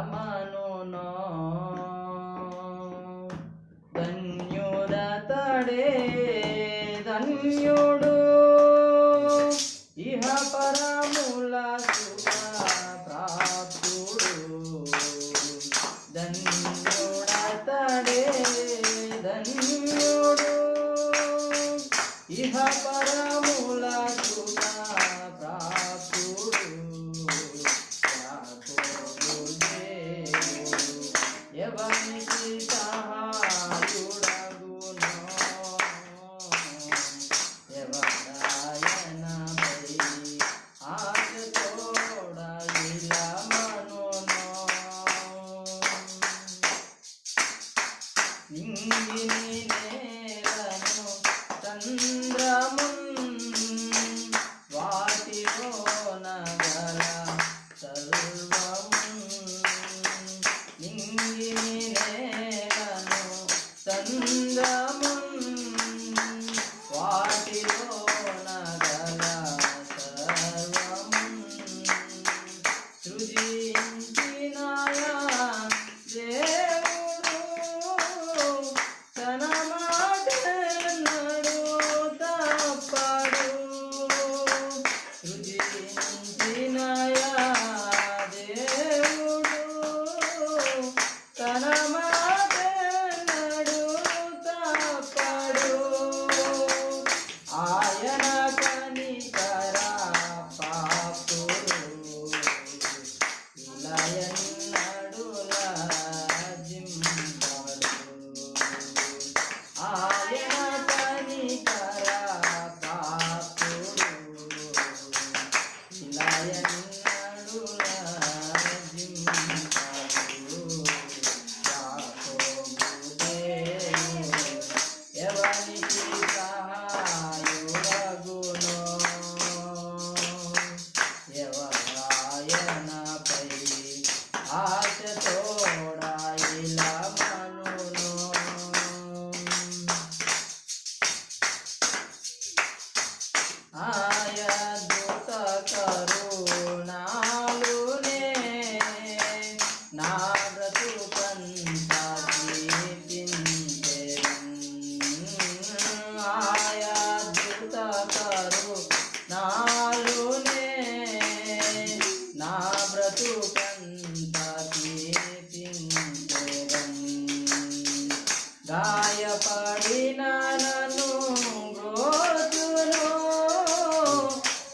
మనునో ధన్యుడతడే ధన్యుడు ఇహ పరముల సుఖ ప్రాప్తుడు ధన్యుడతడే ధన్యుడు ఇహ పరముల సుఖ ప్రాప్తుడు ఎవరికి సహాయుడగునో ఎవరాయనపై ఆశ తోడ ఇలా మనునో నింగిని నేలను చంద్రమున్ వాటిలో నగల సర్వము నింగిని నేలను చంద్రమున్ వాటిలో నగల సర్వము సృజించినాయా దేవుడు తన మాటెన్నడూ తప్పడు సృజించినాయా దేవుడు తన మాటెన్నడూ తప్పడు ఆయన కనికర పాపుడు ఇలయన్నడు లాజింపడు ఆయన కనికర పాపుడు ఇలయన్నడు లాజింపడు ఎవరికి సహాయుడగునో ఎవరాయనపై ఆశ తోడ ఇలా మనునో ఆయద్భుత కరుణాలునే నా బ్రతుకంతా ఆయద్భుత కరుణాలునే నా బ్రతుకంతా గాయపడిన నన్ను గ్రోతును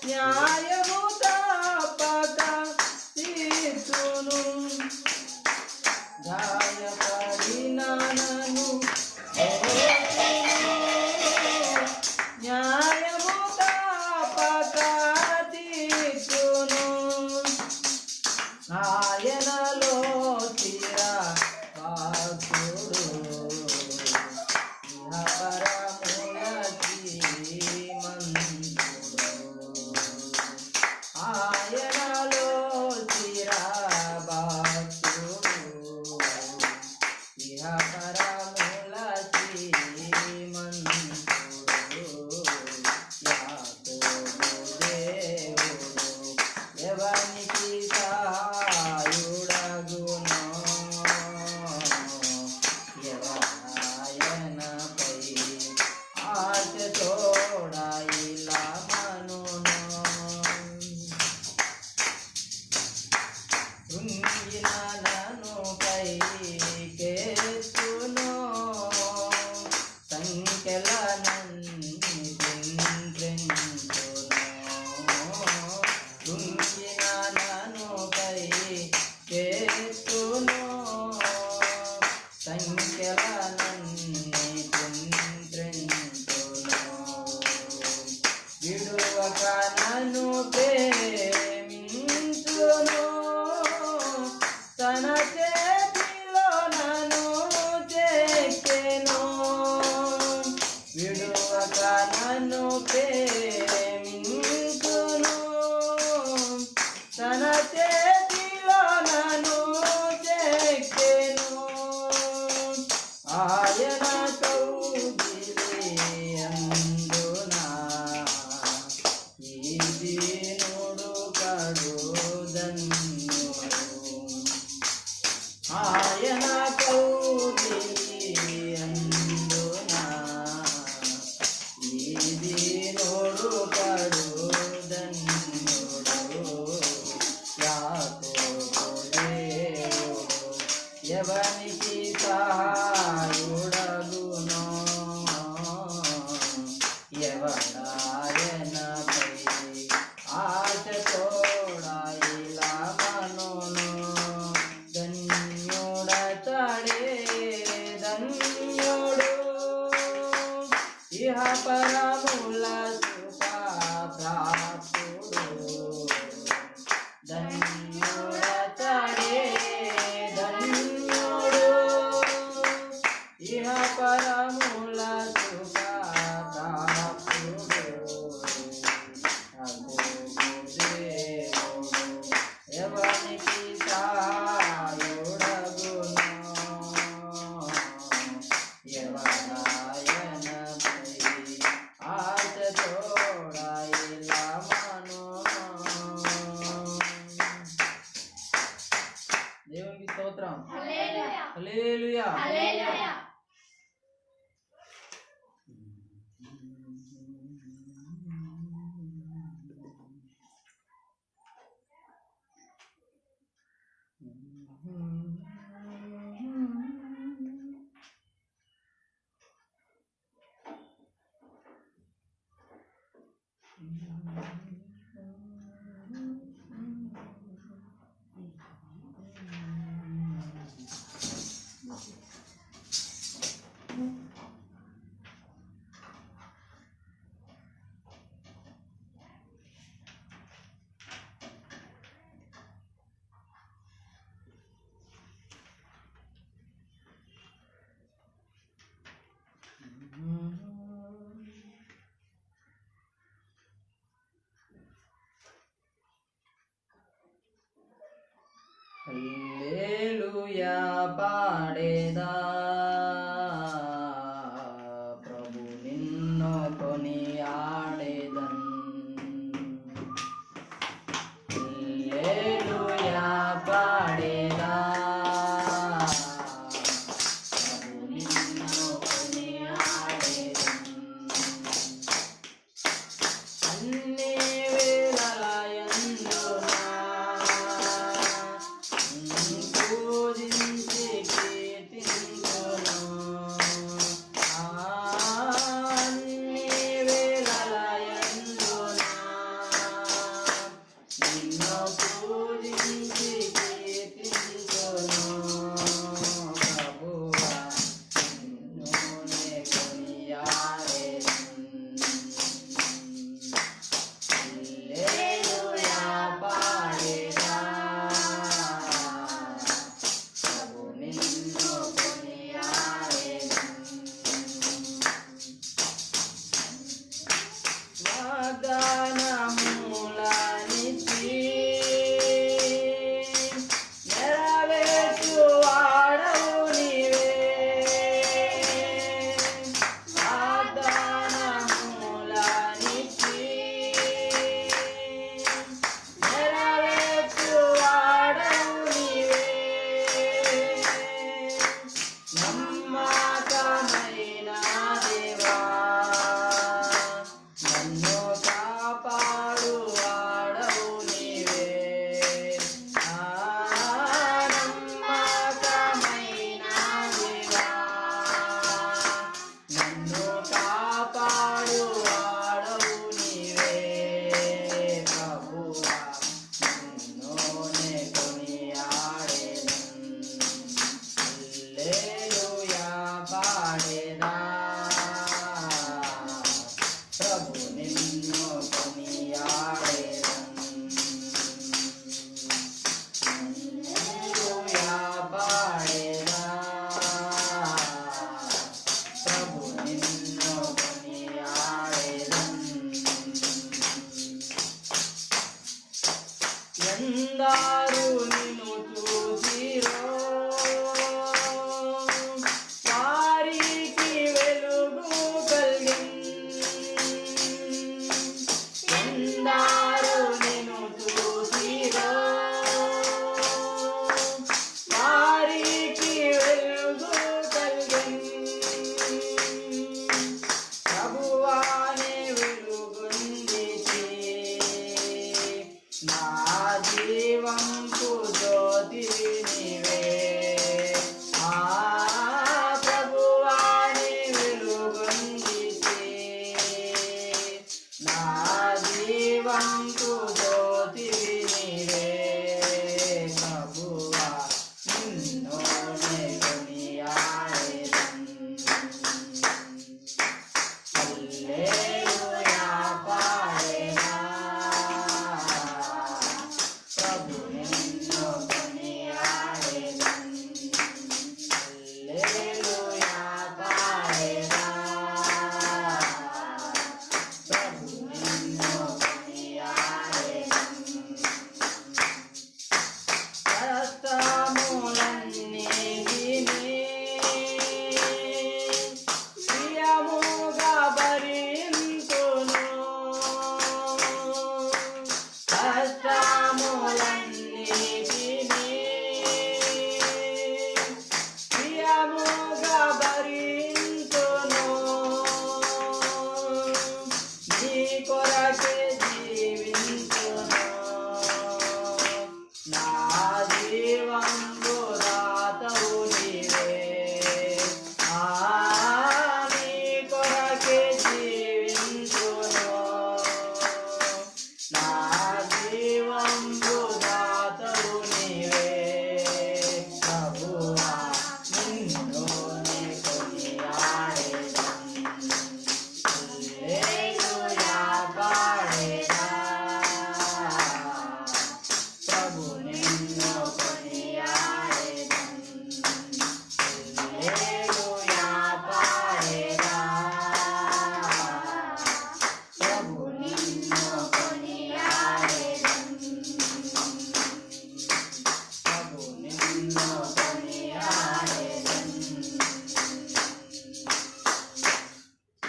న్యాయము తప్పక తీర్చును గాయపడిన నన్ను న్యాయము తప్పక తీర్చును ఆయనలో తీర భక్తుడు ఇహ పరముల శ్రీమంతుడు ఆయనలో తీర భక్తుడు ఇహ పరముల శ్రీమంతుడు యాకోబు దేవుడు ఎవరికి సహాయుడగునో ఎవరాయనపై ఆశ తోడ ఇలా మనునో కృంగిన నన్ను పైకెత్తును సంఖ్యలనన్ని కృంగిన నన్ను పైకెత్తును సంఖ్యలనన్ని విడువక నన్ను ప్రేమించును తన చేతిలో నన్ను చెక్కెను ఇహ పరముల సుఖ ప్రాప్తుడు ధన్యుడతడే ధన్యుడు ఇహ పరముల సుఖ ప్రాప్తుడు ఎవనికి సాయుడగును ఎవరాయనపై ఆశ తోడాయిలమను దేవునికి స్తోత్రం హల్లెలూయా హల్లెలూయా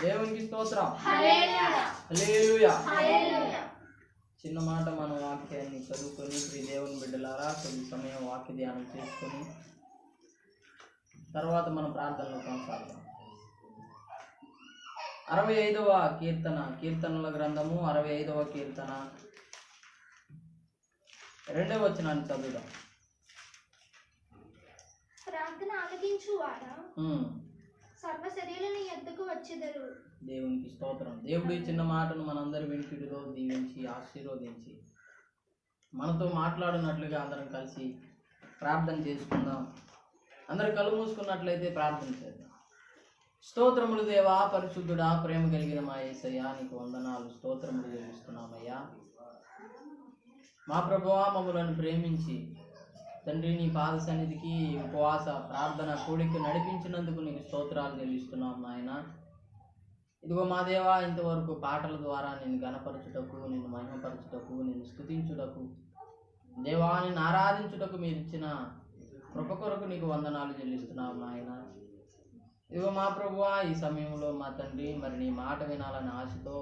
దేవునికి స్తోత్రం. హల్లెలూయా. చిన్న మాట మన వాక్యాన్ని చదువుకొని ప్రియ దేవుని బిడ్డలారా కొద్ది సమయం వాక్య ధ్యానం చేసుకొని తర్వాత మనం ప్రార్థనలో కొనసాగుతాం. 65వ కీర్తన, కీర్తనల గ్రంథము 65వ కీర్తన 2వ వచనాన్ని చదువుదాం. ప్రార్థన ఆలకించువాడా సర్వ శరీరుల యొద్దకు వచ్చెదరు. దేవునికి స్తోత్రం. దేవుడు ఈ చిన్న మాటను మనందరి వినికిడిలో దీవించి ఆశీర్వదించి మనతో మాట్లాడినట్లుగా అందరం కలిసి ప్రార్థన చేసుకుందాం. అందరు కళ్ళు మూసుకున్నట్లయితే ప్రార్థన చేద్దాం. స్తోత్రములు దేవా, పరిశుద్ధుడా, ప్రేమ కలిగిన మా యేసయ్యా, నీకు వందనాలు, స్తోత్రములు చెల్లిస్తున్నామయ్యా. మా ప్రభువా, మమ్మలను ప్రేమించి తండ్రి నీ పాద సన్నిధికి ఉపవాస ప్రార్థన కూడికి నడిపించినందుకు నీకు స్తోత్రాలు చెల్లిస్తున్నాం నాయన. ఇదిగో మా దేవా, ఇంతవరకు పాటల ద్వారా నిన్ను గణపరచుటకు, నిన్ను మహిమపరచుటకు, నిన్ను స్తుతించుటకు, దేవా నిన్ను ఆరాధించుటకు మీరు ఇచ్చిన కృప కొరకు నీకు వందనాలు చెల్లిస్తున్నాం నాయన. ఇదిగో మా ప్రభువా, ఈ సమయంలో మా తండ్రి మరి నీ మాట వినాలని ఆశతో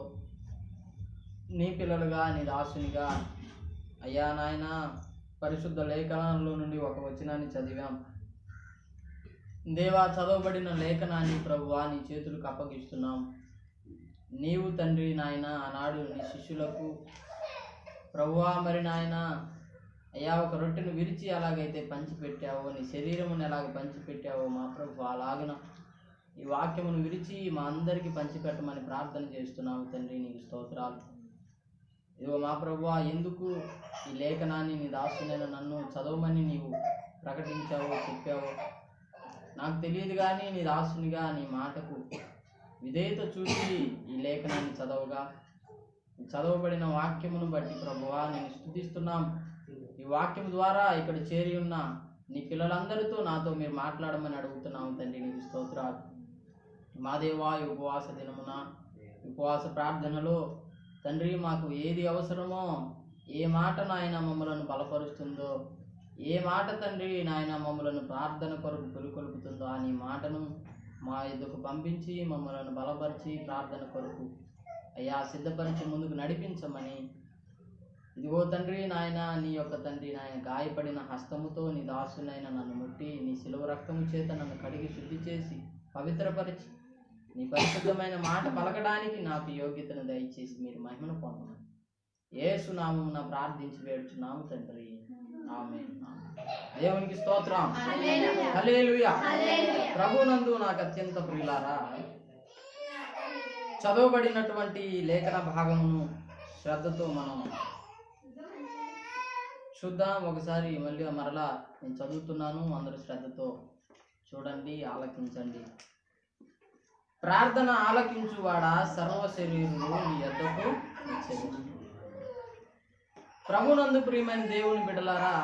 నీ పిల్లలుగా నీ దాసునిగా అయ్యా నాయన పరిశుద్ధ లేఖనంలో నుండి ఒక వచనాన్ని చదివాం దేవా. చదవబడిన లేఖనాన్ని ప్రభువా నీ చేతులకు అప్పగిస్తున్నాం. నీవు తండ్రి నాయన ఆనాడు నీ శిష్యులకు ప్రభువా మరి నాయన అయ్యా ఒక రొట్టెను విరిచి ఎలాగైతే పంచిపెట్టావో, నీ శరీరమును ఎలాగ పంచిపెట్టావో మా ప్రభు అలాగన ఈ వాక్యమును విరిచి మా అందరికీ పంచిపెట్టమని ప్రార్థన చేస్తున్నాము తండ్రి. నీకు స్తోత్రాలు. ఇదిగో మా ప్రభువా, ఎందుకు ఈ లేఖనాన్ని నీ దాసునైన నన్ను చదవమని నీవు ప్రకటించావో చెప్పావో నాకు తెలియదు, కానీ నీ దాసునిగా నీ మాటకు విధేయత చూసి ఈ లేఖనాన్ని చదవగా చదవబడిన వాక్యమును బట్టి ప్రభువా నేను స్తుతిస్తున్నాం. ఈ వాక్యం ద్వారా ఇక్కడ చేరి ఉన్న నీ పిల్లలందరితో నాతో మీరు మాట్లాడమని అడుగుతున్నాము తండ్రి. నీకు స్తోత్రాలు. మా దేవా, ఈ ఉపవాస దినమున ఉపవాస ప్రార్థనలో తండ్రి మాకు ఏది అవసరమో, ఏ మాట నాయన మమ్మలను బలపరుస్తుందో, ఏ మాట తండ్రి నాయన మమ్మలను ప్రార్థన కొరకు పులుకొల్పుతుందో ఆ నీ మాటను మా ఎదుకు పంపించి మమ్మలను బలపరిచి ప్రార్థన కొరకు అయ్యా సిద్ధపరిచి ముందుకు నడిపించమని ఇదిగో తండ్రి నాయన నీ యొక్క తండ్రి నాయన గాయపడిన హస్తముతో నీ దాసునైన నన్ను ముట్టి నీ శిలువ రక్తము చేత నన్ను కడిగి శుద్ధి చేసి పవిత్రపరిచి నీ పరిశుద్ధమైన మాట పలకడానికి నాకు యోగ్యతను దయచేసి మీరు మహిమను పొందమని యేసు నామమున ప్రార్థించి వేడుచున్నాము తండ్రి. ఆమేన్. దేవునికి స్తోత్రం. హల్లెలూయా. ప్రభునందు నాకు అత్యంత ప్రియులారా, చదవబడినటువంటి లేఖన భాగమును శ్రద్ధతో మనం చూద్దాం. ఒకసారి మళ్ళీ మరలా నేను చదువుతున్నాను, అందరూ శ్రద్ధతో చూడండి, ఆలకించండి. ప్రార్థన ఆలకించువాడా సర్వ శరీరులు నీ యొద్దకు వచ్చెదరు. ప్రభునందు ప్రియమైన దేవుని బిడ్డలారా,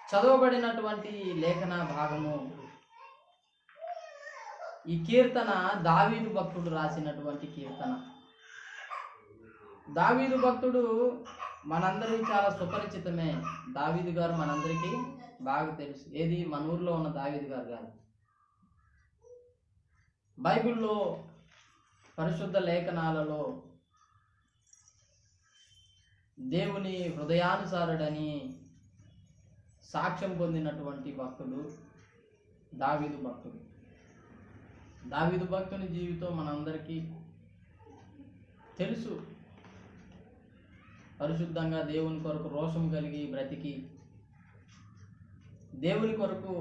చదవబడినటువంటి లేఖన భాగము ఈ కీర్తన దావీదు భక్తుడు రాసినటువంటి కీర్తన. దావీదు భక్తుడు మనందరికీ చాలా సుపరిచితమే. దావీదు గారు మనందరికీ బాగా తెలుసు. ఏది మన ఊర్లో ఉన్న దావీదు గారు కాదు. బైబిల్లో పరిశుద్ధ లేఖనాలలో దేవుని హృదయానుసారుడని సాక్ష్యం పొందినటువంటి భక్తుడు దావీదు భక్తుడు. దావీదు భక్తుని జీవితం మనందరికీ తెలుసు. పరిశుద్ధంగా దేవుని కొరకు రోషం కలిగి బ్రతికి దేవుని కొరకు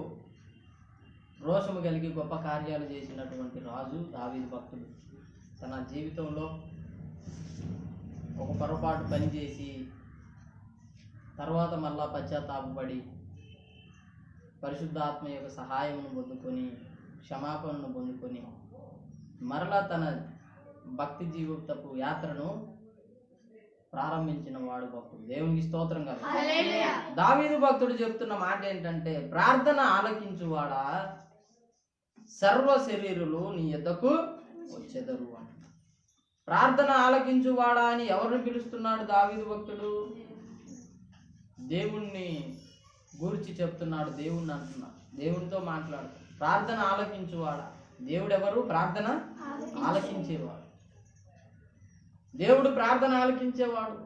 రోషము కలిగి గొప్ప కార్యాలు చేసినటువంటి రాజు దావీదు భక్తుడు. తన జీవితంలో ఒక పొరపాటు పనిచేసి తర్వాత మళ్ళా పశ్చాత్తాపపడి పరిశుద్ధాత్మ యొక్క సహాయమును పొందుకొని క్షమాపణను పొందుకొని మరలా తన భక్తి జీవితపు యాత్రను ప్రారంభించిన వాడు భక్తుడు. దేవునికి స్తోత్రం కదా. దావీదు భక్తుడు చెప్తున్న మాట ఏంటంటే, ప్రార్థన ఆలకించువాడా సర్వ శరీరులు నీ యొద్దకు వచ్చెదరు అని. ప్రార్థన ఆలకించువాడా అని ఎవరిని పిలుస్తున్నాడు దావీదు భక్తుడు? దేవుణ్ణి గురించి చెప్తున్నాడు. దేవుణ్ణి అంటున్నాడు, దేవునితో మాట్లాడు. ప్రార్థన ఆలకించువాడా, దేవుడు ఎవరు? ప్రార్థన ఆలకించేవాడు. దేవుడు ప్రార్థన ఆలకించేవాడు.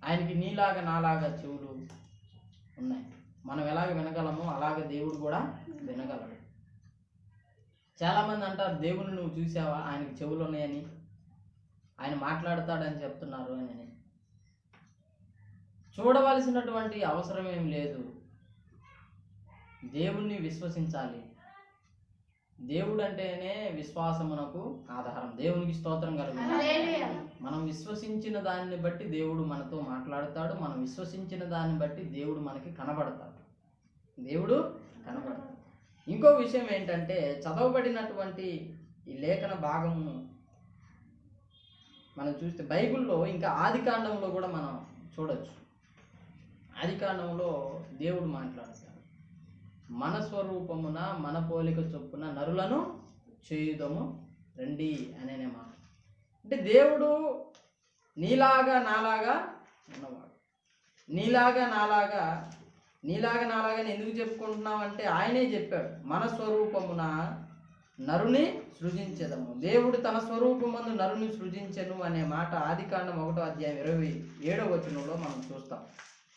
ఆయనకి నీలాగా నాలాగా చెవులు ఉన్నాయి. మనం ఎలాగ వినగలమో అలాగే దేవుడు కూడా వినగలడు. చాలామంది అంటారు, దేవుని నువ్వు చూసావా, ఆయనకి చెవులు ఉన్నాయని, ఆయన మాట్లాడతాడని చెప్తున్నారు అని. చూడవలసినటువంటి అవసరం ఏం లేదు. దేవుణ్ణి విశ్వసించాలి. దేవుడు అంటేనే విశ్వాసమునకు ఆధారం. దేవునికి స్తోత్రం కలుగుతుంది. మనం విశ్వసించిన దాన్ని బట్టి దేవుడు మనతో మాట్లాడతాడు. మనం విశ్వసించిన దాన్ని బట్టి దేవుడు మనకి కనబడతాడు. దేవుడు కనబడతాడు. ఇంకో విషయం ఏంటంటే, చదవబడినటువంటి ఈ లేఖన భాగము మనం చూస్తే బైబిల్లో ఇంకా ఆదికాండంలో కూడా మనం చూడొచ్చు. ఆదికాండంలో దేవుడు మాట్లాడతాడు, మన స్వరూపమున మన పోలిక చొప్పున నరులను చేయుదము రండి అనే మాట. అంటే దేవుడు నీలాగా నాలాగా ఉన్నవాడు. నీలాగా నాలాగా ఎందుకు చెప్పుకుంటున్నాం అంటే, ఆయనే చెప్పాడు, మన స్వరూపమున నరుని సృజించెదము. దేవుడు తన స్వరూపమందు నరుని సృజించెను అనే మాట ఆదికాండం 1వ అధ్యాయం 27వ వచనంలో మనం చూస్తాం.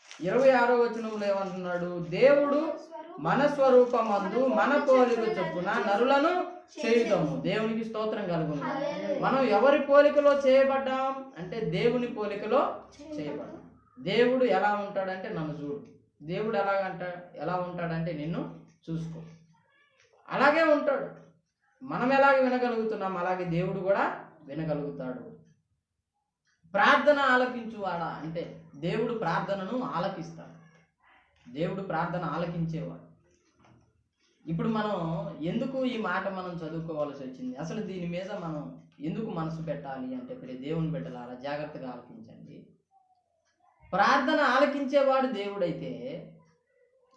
26వ వచనంలో ఏమంటున్నాడు? దేవుడు మన స్వరూపమందు మన పోలిక చొప్పున నరులను చేయుదము. దేవునికి స్తోత్రం కలుగును. మనం ఎవరి పోలికలో చేయబడ్డాం అంటే దేవుని పోలికలో చేయబడ్డాం. దేవుడు ఎలా ఉంటాడంటే నన్ను చూడు. దేవుడు ఎలా ఉంటాడంటే నిన్ను చూసుకో. అలాగే ఉంటాడు. మనం ఎలాగ వినగలుగుతున్నాం అలాగే దేవుడు కూడా వినగలుగుతాడు. ప్రార్థన ఆలకించువాడా అంటే దేవుడు ప్రార్థనను ఆలకిస్తాడు. దేవుడు ప్రార్థన ఆలకించేవాడు. ఇప్పుడు మనం ఎందుకు ఈ మాట మనం చదువుకోవాల్సి వచ్చింది? అసలు దీని మీద మనం ఎందుకు మనసు పెట్టాలి అంటే, దేవుని బిడ్డలారా జాగ్రత్తగా ఆలకించండి. ప్రార్థన ఆలకించేవాడు దేవుడైతే,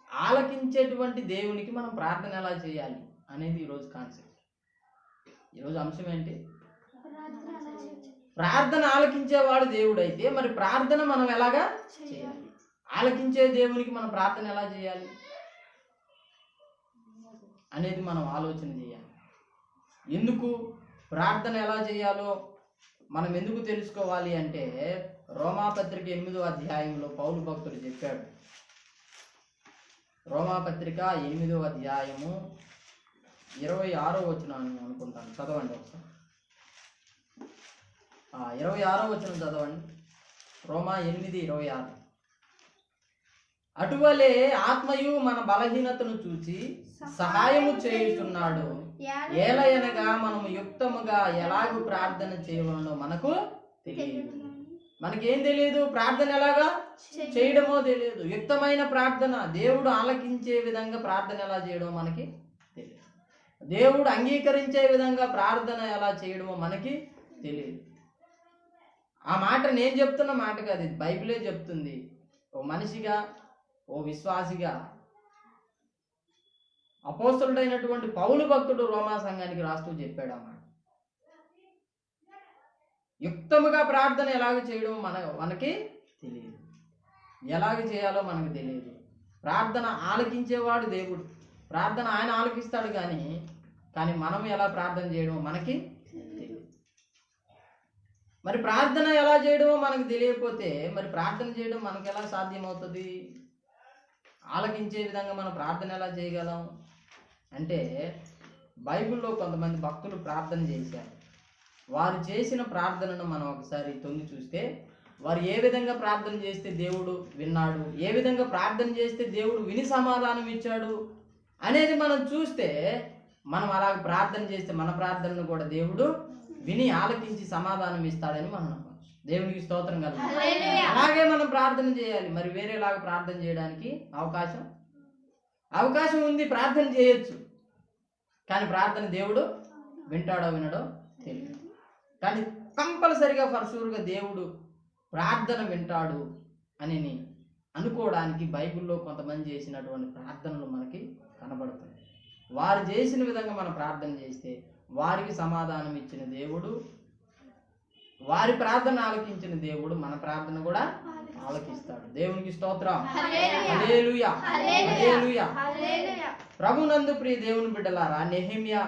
ఆలకించేటువంటి దేవునికి మనం ప్రార్థన ఎలా చేయాలి అనేది ఈరోజు కాన్సెప్ట్. ఈరోజు అంశం ఏంటి? ప్రార్థన ఆలకించేవాడు దేవుడైతే మరి ప్రార్థన మనం ఎలాగా చేయాలి? ఆలకించే దేవునికి మనం ప్రార్థన ఎలా చేయాలి అనేది మనం ఆలోచన చేయాలి. ఎందుకు ప్రార్థన ఎలా చేయాలో మనం ఎందుకు తెలుసుకోవాలి అంటే, రోమాపత్రిక 8వ అధ్యాయంలో పౌలు భక్తుడు చెప్పాడు. రోమాపత్రిక 8వ అధ్యాయము 26వ వచనం అనుకుంటాను, చదవండి ఒకసారి. 26వ వచనం చదవండి. రోమా 8:26. అటువలే ఆత్మయు మన బలహీనతను చూచి సహాయము చేయుచున్నాడు. ఏలయనగా మనము యుక్తముగా ఎలాగూ ప్రార్థన చేయవలనో మనకు తెలియదు. మనకేం తెలియదు? ప్రార్థన ఎలాగా చేయడమో తెలియదు. యుక్తమైన ప్రార్థన, దేవుడు ఆలకించే విధంగా ప్రార్థన ఎలా చేయడమో మనకి తెలియదు. దేవుడు అంగీకరించే విధంగా ప్రార్థన ఎలా చేయడమో మనకి తెలియదు. ఆ మాట నేను చెప్తున్న మాట కాదు, బైబిలే చెప్తుంది. ఓ మనిషిగా, ఓ విశ్వాసిగా అపోస్తలుడైనటువంటి పౌలు భక్తుడు రోమా సంఘానికి రాస్తూ చెప్పాడు ఆ మాట. యుక్తముగా ప్రార్థన ఎలాగ చేయడం మనకి తెలియదు. ఎలాగ చేయాలో మనకు తెలియదు. ప్రార్థన ఆలకించేవాడు దేవుడు. ప్రార్థన ఆయన ఆలకిస్తాడు కానీ మనం ఎలా ప్రార్థన చేయడమో మనకి తెలియదు. మరి ప్రార్థన ఎలా చేయడమో మనకు తెలియకపోతే మరి ప్రార్థన చేయడం మనకు ఎలా సాధ్యమవుతుంది? ఆలకించే విధంగా మనం ప్రార్థన ఎలా చేయగలం అంటే, బైబిల్లో కొంతమంది భక్తులు ప్రార్థన చేశారు. వారు చేసిన ప్రార్థనను మనం ఒకసారి తొంగి చూస్తే, వారు ఏ విధంగా ప్రార్థన చేస్తే దేవుడు విన్నాడు, ఏ విధంగా ప్రార్థన చేస్తే దేవుడు విని సమాధానం ఇచ్చాడు అనేది మనం చూస్తే, మనం అలాగ ప్రార్థన చేస్తే మన ప్రార్థనను కూడా దేవుడు విని ఆలకించి సమాధానం ఇస్తాడని మనం నమ్మచ్చు. దేవునికి స్తోత్రం కలుగుతుంది. అలాగే మనం ప్రార్థన చేయాలి. మరి వేరేలాగా ప్రార్థన చేయడానికి అవకాశం ఉంది. ప్రార్థన చేయొచ్చు, కానీ ప్రార్థన దేవుడు వింటాడో వినడో తెలియదు. కానీ కంపల్సరిగా ఫర్షూర్గా దేవుడు ప్రార్థన వింటాడు అని అనుకోవడానికి బైబిల్లో కొంతమంది చేసినటువంటి ప్రార్థనలు మనకి కనబడుతుంది. వారు చేసిన విధంగా మనం ప్రార్థన చేస్తే వారికి సమాధానం ఇచ్చిన దేవుడు, వారి ప్రార్థన ఆలకించిన దేవుడు మన ప్రార్థన కూడా ఆలకిస్తాడు. దేవునికి స్తోత్రం. హల్లెలూయా. ప్రభునందు ప్రియ దేవుని బిడ్డలారా, నెహెమ్యా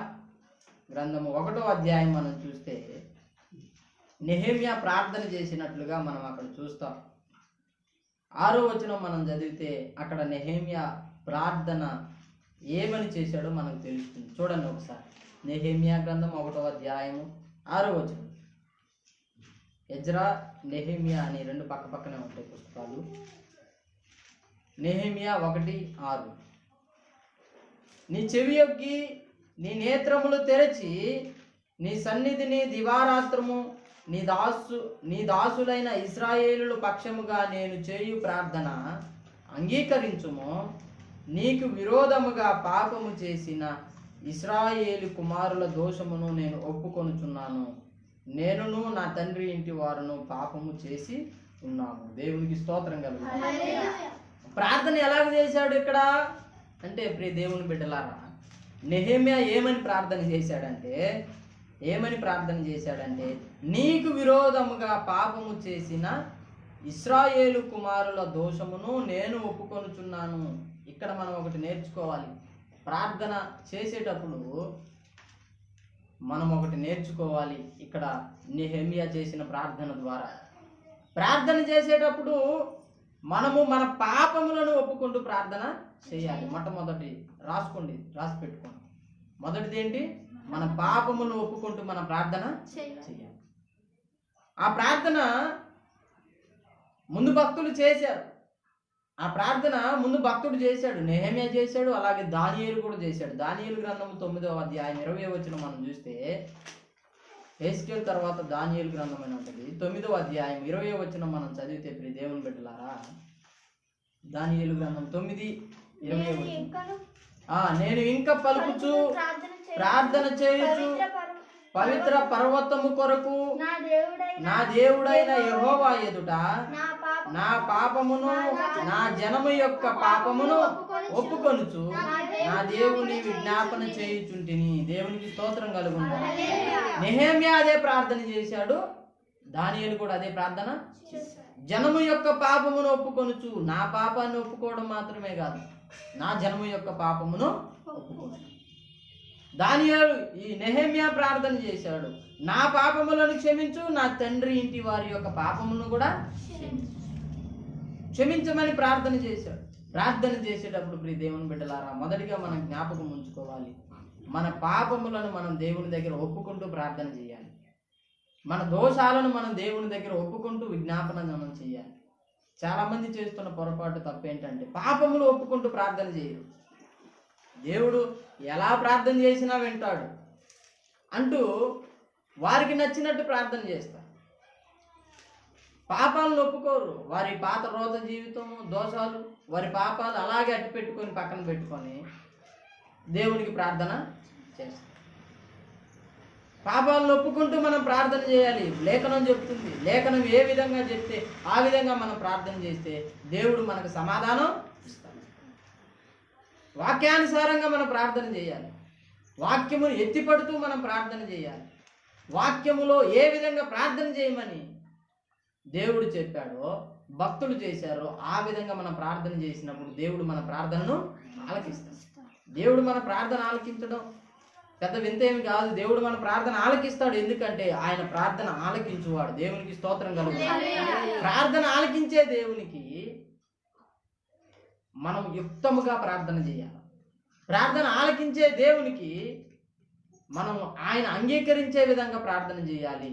గ్రంథము 1వ అధ్యాయం మనం చూస్తే నెహెమ్యా ప్రార్థన చేసినట్లుగా మనం అక్కడ చూస్తాం. 6వ వచనం మనం చదివితే అక్కడ నెహెమ్యా ప్రార్థన ఏమని చేశాడో మనకు తెలుస్తుంది. చూడండి ఒకసారి. నెహెమ్యా గ్రంథం 1వ అధ్యాయము 6వ వచనం. ఎజ్రా, నెహెమ్యా అని 2 పక్క పక్కనే ఉంటాయి పుస్తకాలు. నెహెమ్యా 1:6. నీ చెవి యొగ్గి నీ నేత్రములు తెరచి నీ సన్నిధిని దివారాత్రము నీ దాసులైన ఇశ్రాయేలుల పక్షముగా నేను చేయు ప్రార్థన అంగీకరించుము. నీకు విరోధముగా పాపము చేసిన ఇశ్రాయేలు కుమారుల దోషమును నేను ఒప్పుకొనుచున్నాను. నేనును నా తండ్రి ఇంటి వారును పాపము చేసి ఉన్నాము. దేవునికి స్తోత్రం కలుగును. ప్రార్థన ఎలాగ చేశాడు ఇక్కడ అంటే, ప్రియ దేవుని బిడ్డలారా, నెహెమ్యా ఏమని ప్రార్థన చేశాడంటే నీకు విరోధముగా పాపము చేసిన ఇశ్రాయేలు కుమారుల దోషమును నేను ఒప్పుకొనుచున్నాను. ఇక్కడ మనం ఒకటి నేర్చుకోవాలి. ప్రార్థన చేసేటప్పుడు మనం ఒకటి నేర్చుకోవాలి. ఇక్కడ నెహెమ్యా చేసిన ప్రార్థన ద్వారా ప్రార్థన చేసేటప్పుడు మనము మన పాపములను ఒప్పుకుంటూ ప్రార్థన చేయాలి. మొట్టమొదటి రాసి పెట్టుకోండి. మొదటిది ఏంటి? మన పాపములను ఒప్పుకుంటూ మన ప్రార్థన చేయాలి. ఆ ప్రార్థన ముందు భక్తులు చేశారు. ఆ ప్రార్థన ముందు భక్తుడు చేశాడు, నెహెమ్యా చేశాడు, అలాగే దానియేలు కూడా చేశాడు. దానియేలు గ్రంథము 9వ అధ్యాయం 20వ వచనం మనం చూస్తే, హెస్కేల్ తర్వాత దానియేలు గ్రంథం అని ఉంటుంది. 9వ అధ్యాయం 20వ వచనం మనం చదివితే, ప్రియ దేవుని బిడ్డలారా, దానియేలు గ్రంథం 9:20వ వచనం. నేను ఇంకా పలుకుచు ప్రార్థన చేయుచు పవిత్ర పర్వతము కొరకు నా దేవుడైన యెహోవా ఎదుట నా పాపమును నా జనము యొక్క పాపమును ఒప్పుకొనుచు నా దేవుని విజ్ఞాపన చేయుచుంటిని. దేవునికి స్తోత్రం కలుగును. నెహెమ్యా అదే ప్రార్థన చేశాడు, దానియేలు కూడా అదే ప్రార్థన. జనము యొక్క పాపమును ఒప్పుకొనుచు, నా పాపాన్ని ఒప్పుకోవడం మాత్రమే కాదు, నా జనము యొక్క పాపమును ఒప్పుకోను. దానియేలు ఈ నెహెమ్యా ప్రార్థన చేశాడు, నా పాపములను క్షమించు, నా తండ్రి ఇంటి వారి యొక్క పాపమును కూడా క్షమించమని ప్రార్థన చేశాడు. ప్రార్థన చేసేటప్పుడు ప్రియ దేవుని బిడ్డలారా, మొదటిగా మనం జ్ఞాపకం ఉంచుకోవాలి, మన పాపములను మనం దేవుని దగ్గర ఒప్పుకుంటూ ప్రార్థన చేయాలి. మన దోషాలను మనం దేవుని దగ్గర ఒప్పుకుంటూ విజ్ఞాపన మనం చేయాలి. చాలామంది చేస్తున్న పొరపాటు తప్పేంటంటే, పాపములు ఒప్పుకుంటూ ప్రార్థన చేయరు. దేవుడు ఎలా ప్రార్థన చేసినా వింటాడు అంటూ వారికి నచ్చినట్టు ప్రార్థన చేస్తారు. పాపాలను ఒప్పుకోరు. వారి పాత రోజు జీవితము, దోషాలు, వారి పాపాలు అలాగే అట్టి పెట్టుకొని పక్కన పెట్టుకొని దేవునికి ప్రార్థన చేస్తారు. పాపాలను ఒప్పుకుంటూ మనం ప్రార్థన చేయాలి. లేఖనం చెప్తుంది. లేఖనం ఏ విధంగా చెప్తే ఆ విధంగా మనం ప్రార్థన చేస్తే దేవుడు మనకు సమాధానం ఇస్తాడు. వాక్యానుసారంగా మనం ప్రార్థన చేయాలి. వాక్యమును ఎత్తిపడుతూ మనం ప్రార్థన చేయాలి. వాక్యములో ఏ విధంగా ప్రార్థన చేయమని దేవుడు చెప్పాడో, భక్తులు చేశారో ఆ విధంగా మనం ప్రార్థన చేసినప్పుడు దేవుడు మన ప్రార్థనను ఆలకిస్తాడు. దేవుడు మన ప్రార్థన ఆలకించడం పెద్ద వింత ఏమి కాదు. దేవుడు మన ప్రార్థన ఆలకిస్తాడు. ఎందుకంటే ఆయన ప్రార్థన ఆలకించువాడు. దేవునికి స్తోత్రం కలుగును. ప్రార్థన ఆలకించే దేవునికి మనం యుక్తముగా ప్రార్థన చేయాలి. ప్రార్థన ఆలకించే దేవునికి మనం ఆయన అంగీకరించే విధంగా ప్రార్థన చేయాలి.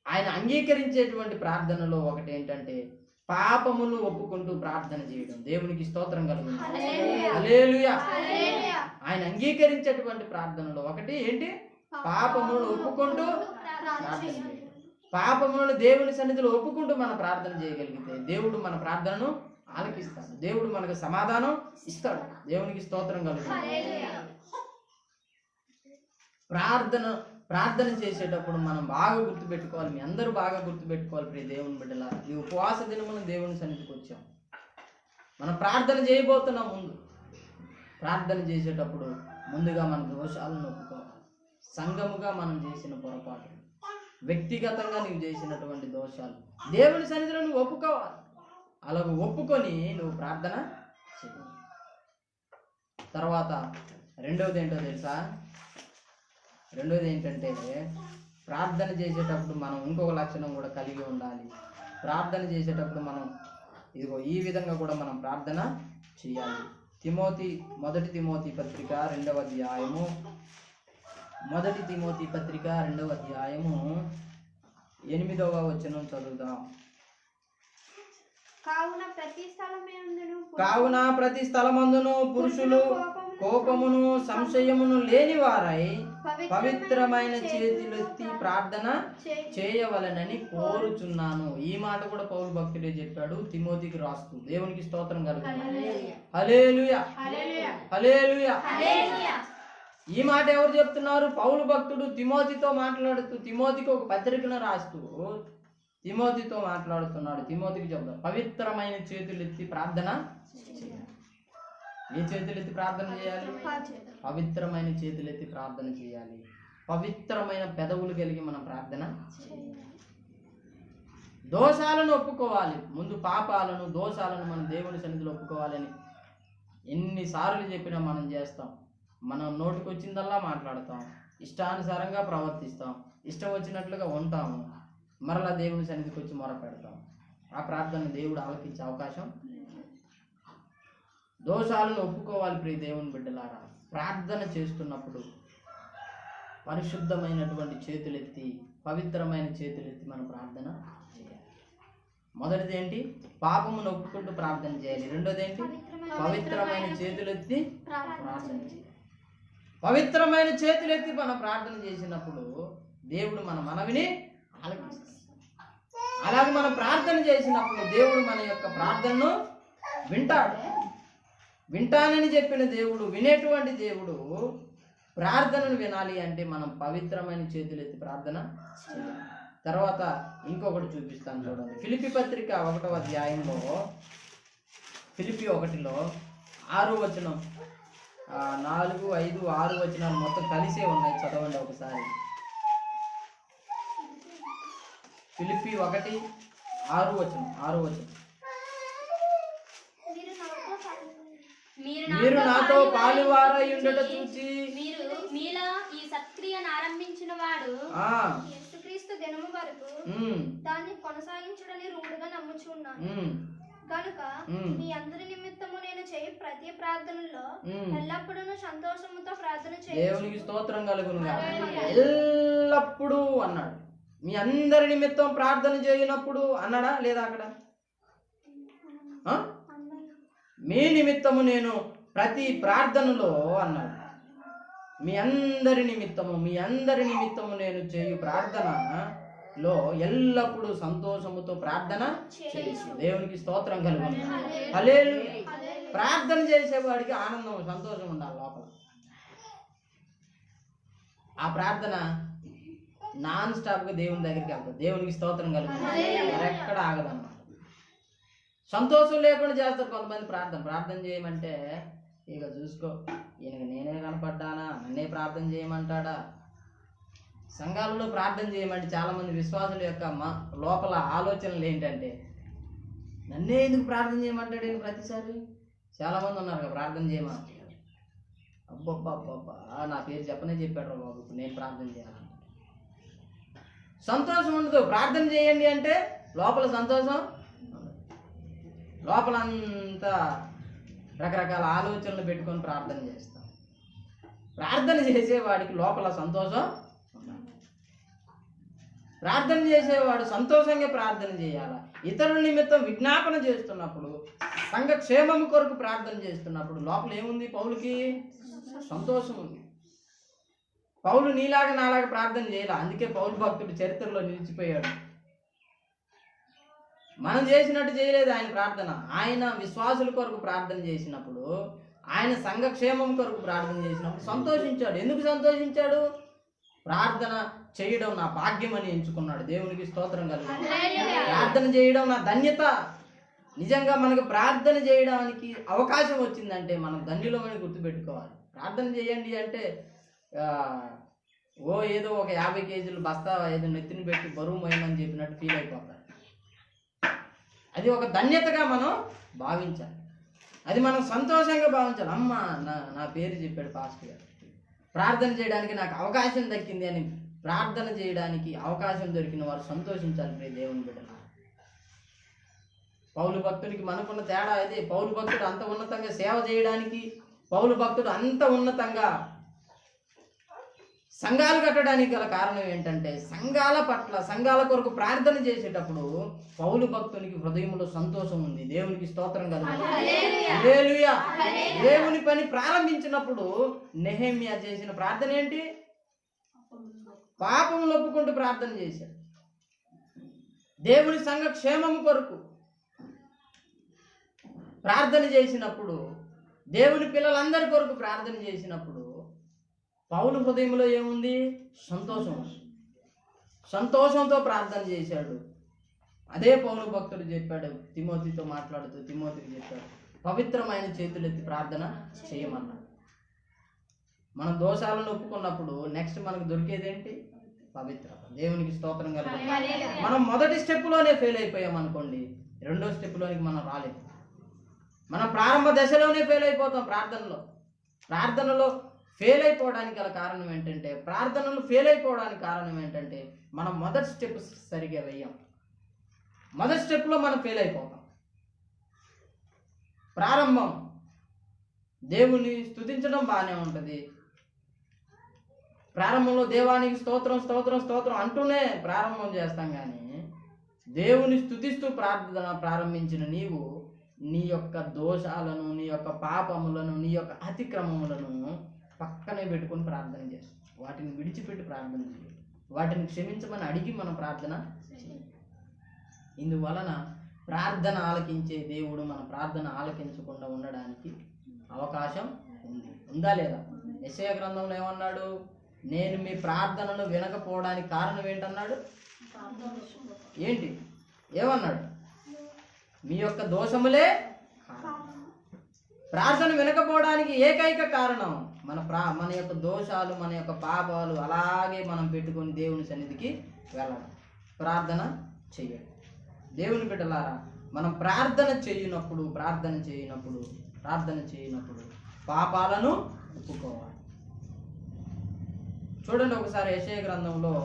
ఆయన అంగీకరించేటువంటి ప్రార్థనలో ఒకటి ఏంటంటే పాపములు ఒప్పుకుంటూ ప్రార్థన చేయడం. దేవునికి స్తోత్రం కలుగును. హల్లెలూయా. ఆయన అంగీకరించేటువంటి ప్రార్థనలో ఒకటి ఏంటి? పాపములను ఒప్పుకుంటూ ప్రార్థన చేయడం. పాపములను దేవుని సన్నిధిలో ఒప్పుకుంటూ మనం ప్రార్థన చేయగలిగితే దేవుడు మన ప్రార్థనను ఆలకిస్తాడు. దేవుడు మనకు సమాధానం ఇస్తాడు. దేవునికి స్తోత్రం కలుగును. ప్రార్థన చేసేటప్పుడు మనం బాగా గుర్తుపెట్టుకోవాలి. మీ అందరూ బాగా గుర్తుపెట్టుకోవాలి ప్రియ దేవుని బిడ్డలారా. ఈ ఉపవాస దినమున దేవుని సన్నిధికి వచ్చాం. మనం ప్రార్థన చేయబోతున్నాం. ప్రార్థన చేసేటప్పుడు ముందుగా మన దోషాలను ఒప్పుకోవాలి. సంఘముగా మనం చేసిన పొరపాటు, వ్యక్తిగతంగా నువ్వు చేసినటువంటి దోషాలు దేవుని సన్నిధిలో నువ్వు ఒప్పుకోవాలి. అలాగ ఒప్పుకొని నువ్వు ప్రార్థన చేయాలి. తర్వాత రెండవది ఏంటో తెలుసా? రెండవది ఏంటంటే ప్రార్థన చేసేటప్పుడు మనం ఇంకొక లక్షణం కూడా కలిగి ఉండాలి. ప్రార్థన చేసేటప్పుడు మనం ఇదిగో ఈ విధంగా కూడా మనం ప్రార్థన చేయాలి. మొదటి తిమోతి పత్రిక 2వ అధ్యాయము 8వ వచనం చదువుదాం. కావున ప్రతి స్థలమందును పురుషులు కోపమును సంశయమును లేని వారై పవిత్రమైన చేతులెత్తి ప్రార్థన చేయవలెనని కోరుచున్నాను. ఈ మాట కూడా పౌలు భక్తుడే చెప్పాడు తిమోతికి రాస్తూ. దేవునికి స్తోత్రం కలుగుతుంది. హల్లెలూయా, హల్లెలూయా. ఈ మాట ఎవరు చెప్తున్నారు? పౌలు భక్తుడు తిమోతితో మాట్లాడుతూ, తిమోతికి ఒక పత్రికను రాస్తూ తిమోతితో మాట్లాడుతున్నాడు. తిమోతికి చెప్తాడు, పవిత్రమైన చేతులెత్తి ప్రార్థన చేయాలి. ఏ చేతులెత్తి ప్రార్థన చేయాలి? పవిత్రమైన చేతులెత్తి ప్రార్థన చేయాలి. పవిత్రమైన పెదవులు కలిగి మనం ప్రార్థన చేయాలి. దోషాలను ఒప్పుకోవాలి. ముందు పాపాలను, దోషాలను మనం దేవుని సన్నిధిలో ఒప్పుకోవాలని ఎన్నిసార్లు చెప్పినా మనం చేస్తాం. మనం నోటికి వచ్చిందల్లా మాట్లాడతాం, ఇష్టానుసారంగా ప్రవర్తిస్తాం, ఇష్టం వచ్చినట్లుగా ఉంటాము. మరలా దేవుని సన్నిధికి వచ్చి మొర పెడతాం. ఆ ప్రార్థన దేవుడు ఆలకించే అవకాశం. దోషాలను ఒప్పుకోవాలి. ప్రియ దేవుని బిడ్డలారా, ప్రార్థన చేస్తున్నప్పుడు పరిశుద్ధమైనటువంటి చేతులెత్తి, పవిత్రమైన చేతులెత్తి మనం ప్రార్థన చేయాలి. మొదటిది ఏంటి? పాపమును ఒప్పుకుంటూ ప్రార్థన చేయాలి. రెండోది ఏంటి? పవిత్రమైన చేతులెత్తి ప్రార్థన చేయాలి. పవిత్రమైన చేతులెత్తి మనం ప్రార్థన చేసినప్పుడు దేవుడు మన మనవిని ఆలకిస్తాడు. అలాగే మనం ప్రార్థన చేసినప్పుడు దేవుడు మన యొక్క ప్రార్థనను వింటాడు. వింటానని చెప్పిన దేవుడు, వినేటువంటి దేవుడు ప్రార్థనను వినాలి అంటే మనం పవిత్రమైన చేతులెత్తి ప్రార్థన చేయాలి. తర్వాత ఇంకొకటి చూపిస్తాను చూడండి. ఫిలిప్పీ పత్రిక 1వ అధ్యాయంలో ఫిలిప్పీ 1లో 6వ వచనం, 4, 5, 6 వచనాలు మొత్తం కలిసే ఉన్నాయి. చదవండి ఒకసారి. ఫిలిప్పీ 1:6 వచనం. మీరు నాతో పాలువారై ఉండట చూచి మీలో ఈ సత్క్రియను ఆరంభించిన వాడు యేసుక్రీస్తు దినము వరకు దాన్ని కొనసాగించుడని రూఢిగా నమ్ముచున్నాను. కనుక మీ అందరి నిమిత్తము నేను చేయి ప్రతి ప్రార్థనలో ఎల్లప్పుడూ సంతోషముతో ప్రార్థన చేయ. దేవునికి స్తోత్రం కలుగునుగా. ఎల్లప్పుడూ అన్నాడు. మీ అందరి నిమిత్తం ప్రార్థన చేయనప్పుడు అన్నాడా లేదా? అక్కడ మీ నిమిత్తము నేను ప్రతి ప్రార్థనలో అన్నాడు. మీ అందరి నిమిత్తము నేను చేయు ప్రార్థనలో ఎల్లప్పుడూ సంతోషముతో ప్రార్థన చేసి. దేవునికి స్తోత్రం కలుగును. హల్లెలూయా. ప్రార్థన చేసేవాడికి ఆనందం, సంతోషం ఉండాలి లోపల. ఆ ప్రార్థన నాన్ స్టాప్గా దేవుని దగ్గరికి వెళ్తుంది. దేవునికి స్తోత్రం కలుగును. ఎక్కడ ఆగదన్నమాట. సంతోషం లేకుండా చేస్తారు కొంతమంది. ప్రార్థన చేయమంటే ఇక చూసుకో, ఈయనకి నేనే కనపడ్డానా, నన్నే ప్రార్థన చేయమంటాడా. సంఘాలలో ప్రార్థన చేయమంటే చాలామంది విశ్వాసుల యొక్క లోపల ఆలోచనలు ఏంటంటే, నన్నే ఎందుకు ప్రార్థన చేయమంటాడు ప్రతిసారి. చాలామంది ఉన్నారు కదా ప్రార్థన చేయమంటారు. అబ్బబ్బబ్బబ్బా, నా పేరు చెప్పాడు రా బాబు, నేను ప్రార్థన చేయాలంటే సంతోషం ఉండదు. ప్రార్థన చేయండి అంటే లోపల సంతోషం, లోపలంతా రకరకాల ఆలోచనలు పెట్టుకొని ప్రార్థన చేస్తాం. ప్రార్థన చేసేవాడికి లోపల సంతోషం ఉండాలి. ప్రార్థన చేసేవాడు సంతోషంగా ప్రార్థన చేయాలి. ఇతరుల నిమిత్తం విజ్ఞాపన చేస్తున్నప్పుడు, సంఘ క్షేమం కొరకు ప్రార్థన చేస్తున్నప్పుడు లోపల ఏముంది? పౌలుకి సంతోషం ఉంది. పౌలు నీలాగా నాలాగా ప్రార్థన చేయాలి. అందుకే పౌలు భక్తుడు చరిత్రలో నిలిచిపోయాడు. మనం చేసినట్టు చేయలేదు ఆయన ప్రార్థన. ఆయన విశ్వాసుల కొరకు ప్రార్థన చేసినప్పుడు, ఆయన సంఘక్షేమం కొరకు ప్రార్థన చేసినప్పుడు సంతోషించాడు. ఎందుకు సంతోషించాడు? ప్రార్థన చేయడం నా భాగ్యం అని ఎంచుకున్నాడు. దేవునికి స్తోత్రం కలుగును. ప్రార్థన చేయడం నా ధన్యత. నిజంగా మనకు ప్రార్థన చేయడానికి అవకాశం వచ్చిందంటే మనం ధన్యులమని గుర్తుపెట్టుకోవాలి. ప్రార్థన చేయండి అంటే ఏదో ఒక 50 కేజీలు బస్తా ఏదో నెత్తిని పెట్టి బరువు మోయమని చెప్పినట్టు ఫీల్ అయిపోతారు. అది ఒక ధన్యతగా మనం భావించాలి. అది మనం సంతోషంగా భావించాలి. అమ్మ నా పేరు చెప్పాడు పాస్టర్ గారు, ప్రార్థన చేయడానికి నాకు అవకాశం దక్కింది అని ప్రార్థన చేయడానికి అవకాశం దొరికిన వారు సంతోషించాలి. ప్రియ దేవుని బిడ్డల, పౌలు భక్తుడికి మనకున్న తేడా అదే. పౌలు భక్తుడు అంత ఉన్నతంగా సేవ చేయడానికి, పౌలు భక్తుడు అంత ఉన్నతంగా సంఘాలు కట్టడానికి గల కారణం ఏంటంటే, సంఘాల పట్ల, సంఘాల కొరకు ప్రార్థన చేసేటప్పుడు పౌలు భక్తునికి హృదయంలో సంతోషం ఉంది. దేవునికి స్తోత్రం కలుగును. హల్లెలూయా. దేవుని పని ప్రారంభించినప్పుడు నెహెమ్యా చేసిన ప్రార్థన ఏంటి? పాపములు ఒప్పుకుంటూ ప్రార్థన చేశాడు. దేవుని సంఘ క్షేమము కొరకు ప్రార్థన చేసినప్పుడు, దేవుని పిల్లలందరి కొరకు ప్రార్థన చేసినప్పుడు పౌలు హృదయంలో ఏముంది? సంతోషం. సంతోషంతో ప్రార్థన చేశాడు. అదే పౌలు భక్తుడు చెప్పాడు, తిమోతితో మాట్లాడుతూ తిమోతికి చెప్పాడు, పవిత్రమైన చేతులెత్తి ప్రార్థన చేయమన్నాడు. మనం దోషాలను ఒప్పుకున్నప్పుడు నెక్స్ట్ మనకు దొరికేదేంటి? పవిత్రత. దేవునికి స్తోత్రం కలుగును. మనం మొదటి స్టెప్లోనే ఫెయిల్ అయిపోయాం అనుకోండి, రెండో స్టెప్లోనికి మనం రాలేదు. మనం ప్రారంభ దశలోనే ఫెయిల్ అయిపోతాం. ప్రార్థనలో ఫెయిల్ అయిపోవడానికి గల కారణం ఏంటంటే, ప్రార్థనలు ఫెయిల్ అయిపోవడానికి కారణం ఏంటంటే, మనం మొదటి స్టెప్ సరిగా వేయం. మొదటి స్టెప్లో మనం ఫెయిల్ అయిపోతాం. ప్రారంభం దేవుని స్తుతించడం బాగానే ఉంటుంది. ప్రారంభంలో దేవానికి స్తోత్రం స్తోత్రం స్తోత్రం అంటూనే ప్రారంభం చేస్తాం, కానీ దేవుని స్తుతిస్తూ ప్రారంభించిన నీవు నీ యొక్క దోషాలను, నీ యొక్క పాపములను, నీ యొక్క అతిక్రమములను పక్కనే పెట్టుకొని ప్రార్థన చేస్తాం. వాటిని విడిచిపెట్టి ప్రార్థన చేయాలి. వాటిని క్షమించమని అడిగి మనం ప్రార్థన చేయాలి. ఇందువలన ప్రార్థన ఆలకించే దేవుడు మన ప్రార్థన ఆలకించకుండా ఉండడానికి అవకాశం ఉంది. ఉందా లేదా? యెషయా గ్రంథంలో ఏమన్నాడు? నేను మీ ప్రార్థనను వినకపోవడానికి కారణం ఏంటన్నాడు? ఏంటి? ఏమన్నాడు? మీ యొక్క దోషములే ప్రార్థన వినకపోవడానికి ఏకైక కారణం మన యొక్క దోషాలు, మన యొక్క పాపాలు అలాగే మనం పెట్టుకొని దేవుని సన్నిధికి వెళ్ళడం, ప్రార్థన చెయ్యడం. దేవుని బిడ్డలారా, మనం ప్రార్థన చేయనప్పుడు పాపాలను ఒప్పుకోవాలి. చూడండి ఒకసారి యెషయా గ్రంథంలో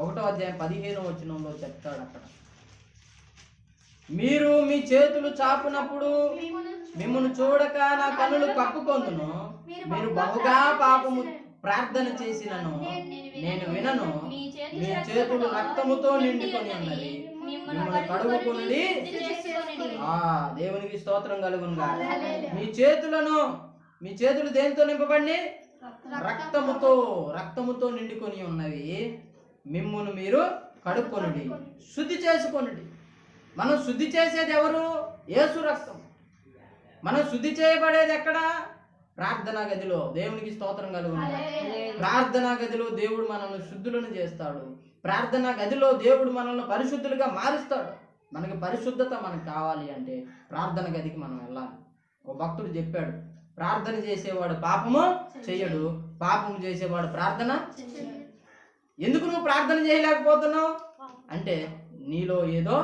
1వ అధ్యాయం 15వ వచనంలో చెప్తాడు. అక్కడ మీరు మీ చేతులు చాపునప్పుడు మిమ్మల్ని చూడక నా కన్నులు కప్పుకొందును, మీరు బహుగా పాపము ప్రార్థన చేసినను నేను వినను, మీ చేతులు రక్తముతో నిండుకొని ఉన్నది, మిమ్మల్ని కడుగుకొనుడి. దేవునికి స్తోత్రం కలుగునుగా. మీ చేతులు దేనితో నింపబడి? రక్తముతో నిండుకొని ఉన్నవి, మిమ్మును మీరు కడుక్కొనుడి, శుద్ధి చేసుకొనుడి. మనం శుద్ధి చేసేది ఎవరు? యేసు రక్తం. మనం శుద్ధి చేయబడేది ఎక్కడ? ప్రార్థనా గదిలో. దేవునికి స్తోత్రం కలుగును. ప్రార్థనా గదిలో దేవుడు మనల్ని శుద్ధులను చేస్తాడు. ప్రార్థనా గదిలో దేవుడు మనల్ని పరిశుద్ధులుగా మారుస్తాడు. మనకి పరిశుద్ధత మనకు కావాలి అంటే ప్రార్థన గదికి మనం వెళ్ళాలి. ఒక భక్తుడు చెప్పాడు, ప్రార్థన చేసేవాడు పాపము చేయడు, పాపము చేసేవాడు ప్రార్థన. ఎందుకు నువ్వు ప్రార్థన చేయలేకపోతున్నావు అంటే నీలో ఏదో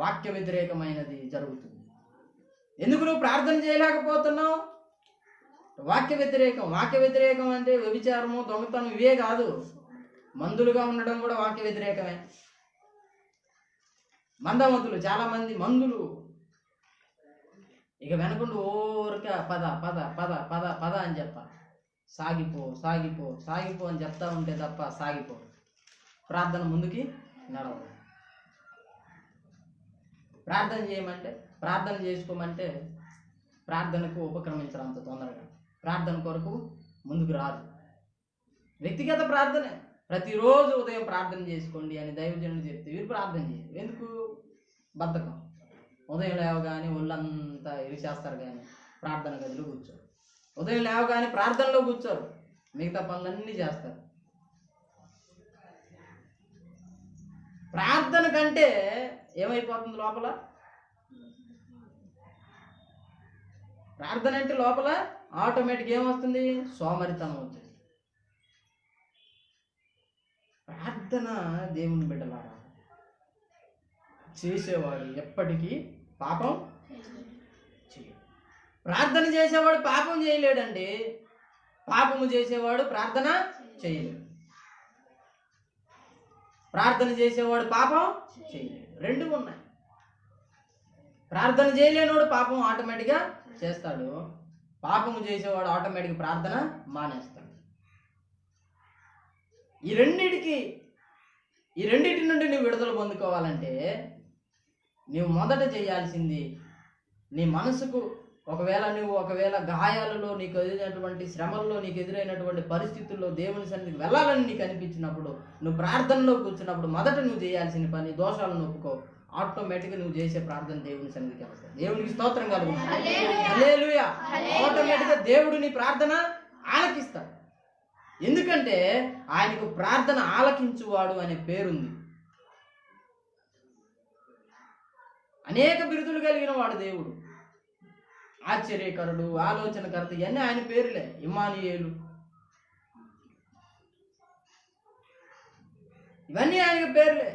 వాక్య వ్యతిరేకమైనది జరుగుతుంది. ఎందుకు నువ్వు ప్రార్థన చేయలేకపోతున్నావు? వాక్య వ్యతిరేకం అంటే వ్యభిచారము, దొంగతనం ఇవే కాదు, మందులుగా ఉండడం కూడా వాక్య వ్యతిరేకమే. మందమతులు, చాలా మంది మందులు, ఇక వెనకుండా ఓరిక పద పద పద పద పద అని చెప్పాలి. సాగిపో సాగిపో సాగిపో అని చెప్తా ఉంటే తప్ప సాగిపో, ప్రార్థన ముందుకి నడవదు. ప్రార్థన చేసుకోమంటే ప్రార్థనకు ఉపక్రమించడం అంత తొందరగా, ప్రార్థన కొరకు ముందుకు రాదు. వ్యక్తిగత ప్రార్థనే. ప్రతిరోజు ఉదయం ప్రార్థన చేసుకోండి అని దైవజనులు చెప్తే వీరు ప్రార్థన చేయరు. ఎందుకు? బద్ధకం. ఉదయం లేవగానే ఒళ్ళంతా ఇరిచేస్తారు, కానీ ప్రార్థన గదిలో కూర్చోరు. ఉదయం లేవగానే ప్రార్థనలో కూర్చోరు, మిగతా పనులన్నీ చేస్తారు. ప్రార్థన కంటే ఏమైపోతుంది లోపల? ప్రార్థన అంటే లోపల ఆటోమేటిక్ ఏమొస్తుంది? సోమరితనం వచ్చేది. ప్రార్థన దేవుని బిడ్డలారా చేసేవాడు ఎప్పటికీ పాపం చేయడు. ప్రార్థన చేసేవాడు పాపం చేయలేడండి. పాపము చేసేవాడు ప్రార్థన చేయలేడు. ప్రార్థన చేసేవాడు పాపం చేయలేడు. రెండు ఉన్నాయి. ప్రార్థన చేయలేనివాడు పాపం ఆటోమేటిక్గా చేస్తాడు. పాపము చేసేవాడు ఆటోమేటిక్ ప్రార్థన మానేస్తాడు. ఈ రెండింటి నుండి నువ్వు విడుదల పొందుకోవాలంటే నువ్వు మొదట చేయాల్సింది, నీ మనసుకు ఒకవేళ గాయాలలో నీకు ఎదురైనటువంటి శ్రమల్లో, నీకు ఎదురైనటువంటి పరిస్థితుల్లో దేవుని సన్నిధికి వెళ్ళాలని నీకు అనిపించినప్పుడు, నువ్వు ప్రార్థనలో కూర్చున్నప్పుడు మొదట నువ్వు చేయాల్సిన పని దోషాలను ఒప్పుకో. ఆటోమేటిక్గా నువ్వు చేసే ప్రార్థన దేవుని సన్నిధికి వెళ్తాయి. దేవునికి స్తోత్రం కలుగుతుంది. హల్లెలూయా. ఆటోమేటిక్గా దేవుడు నీ ప్రార్థన ఆలకిస్తాడు. ఎందుకంటే ఆయనకు ప్రార్థన ఆలకించువాడు అనే పేరుంది. అనేక బిరుదులు కలిగిన వాడు దేవుడు. ఆశ్చర్యకరుడు, ఆలోచనకర్త, ఇవన్నీ ఆయన పేరులే. ఇమ్మానుయేలు, ఇవన్నీ ఆయనకు పేర్లే.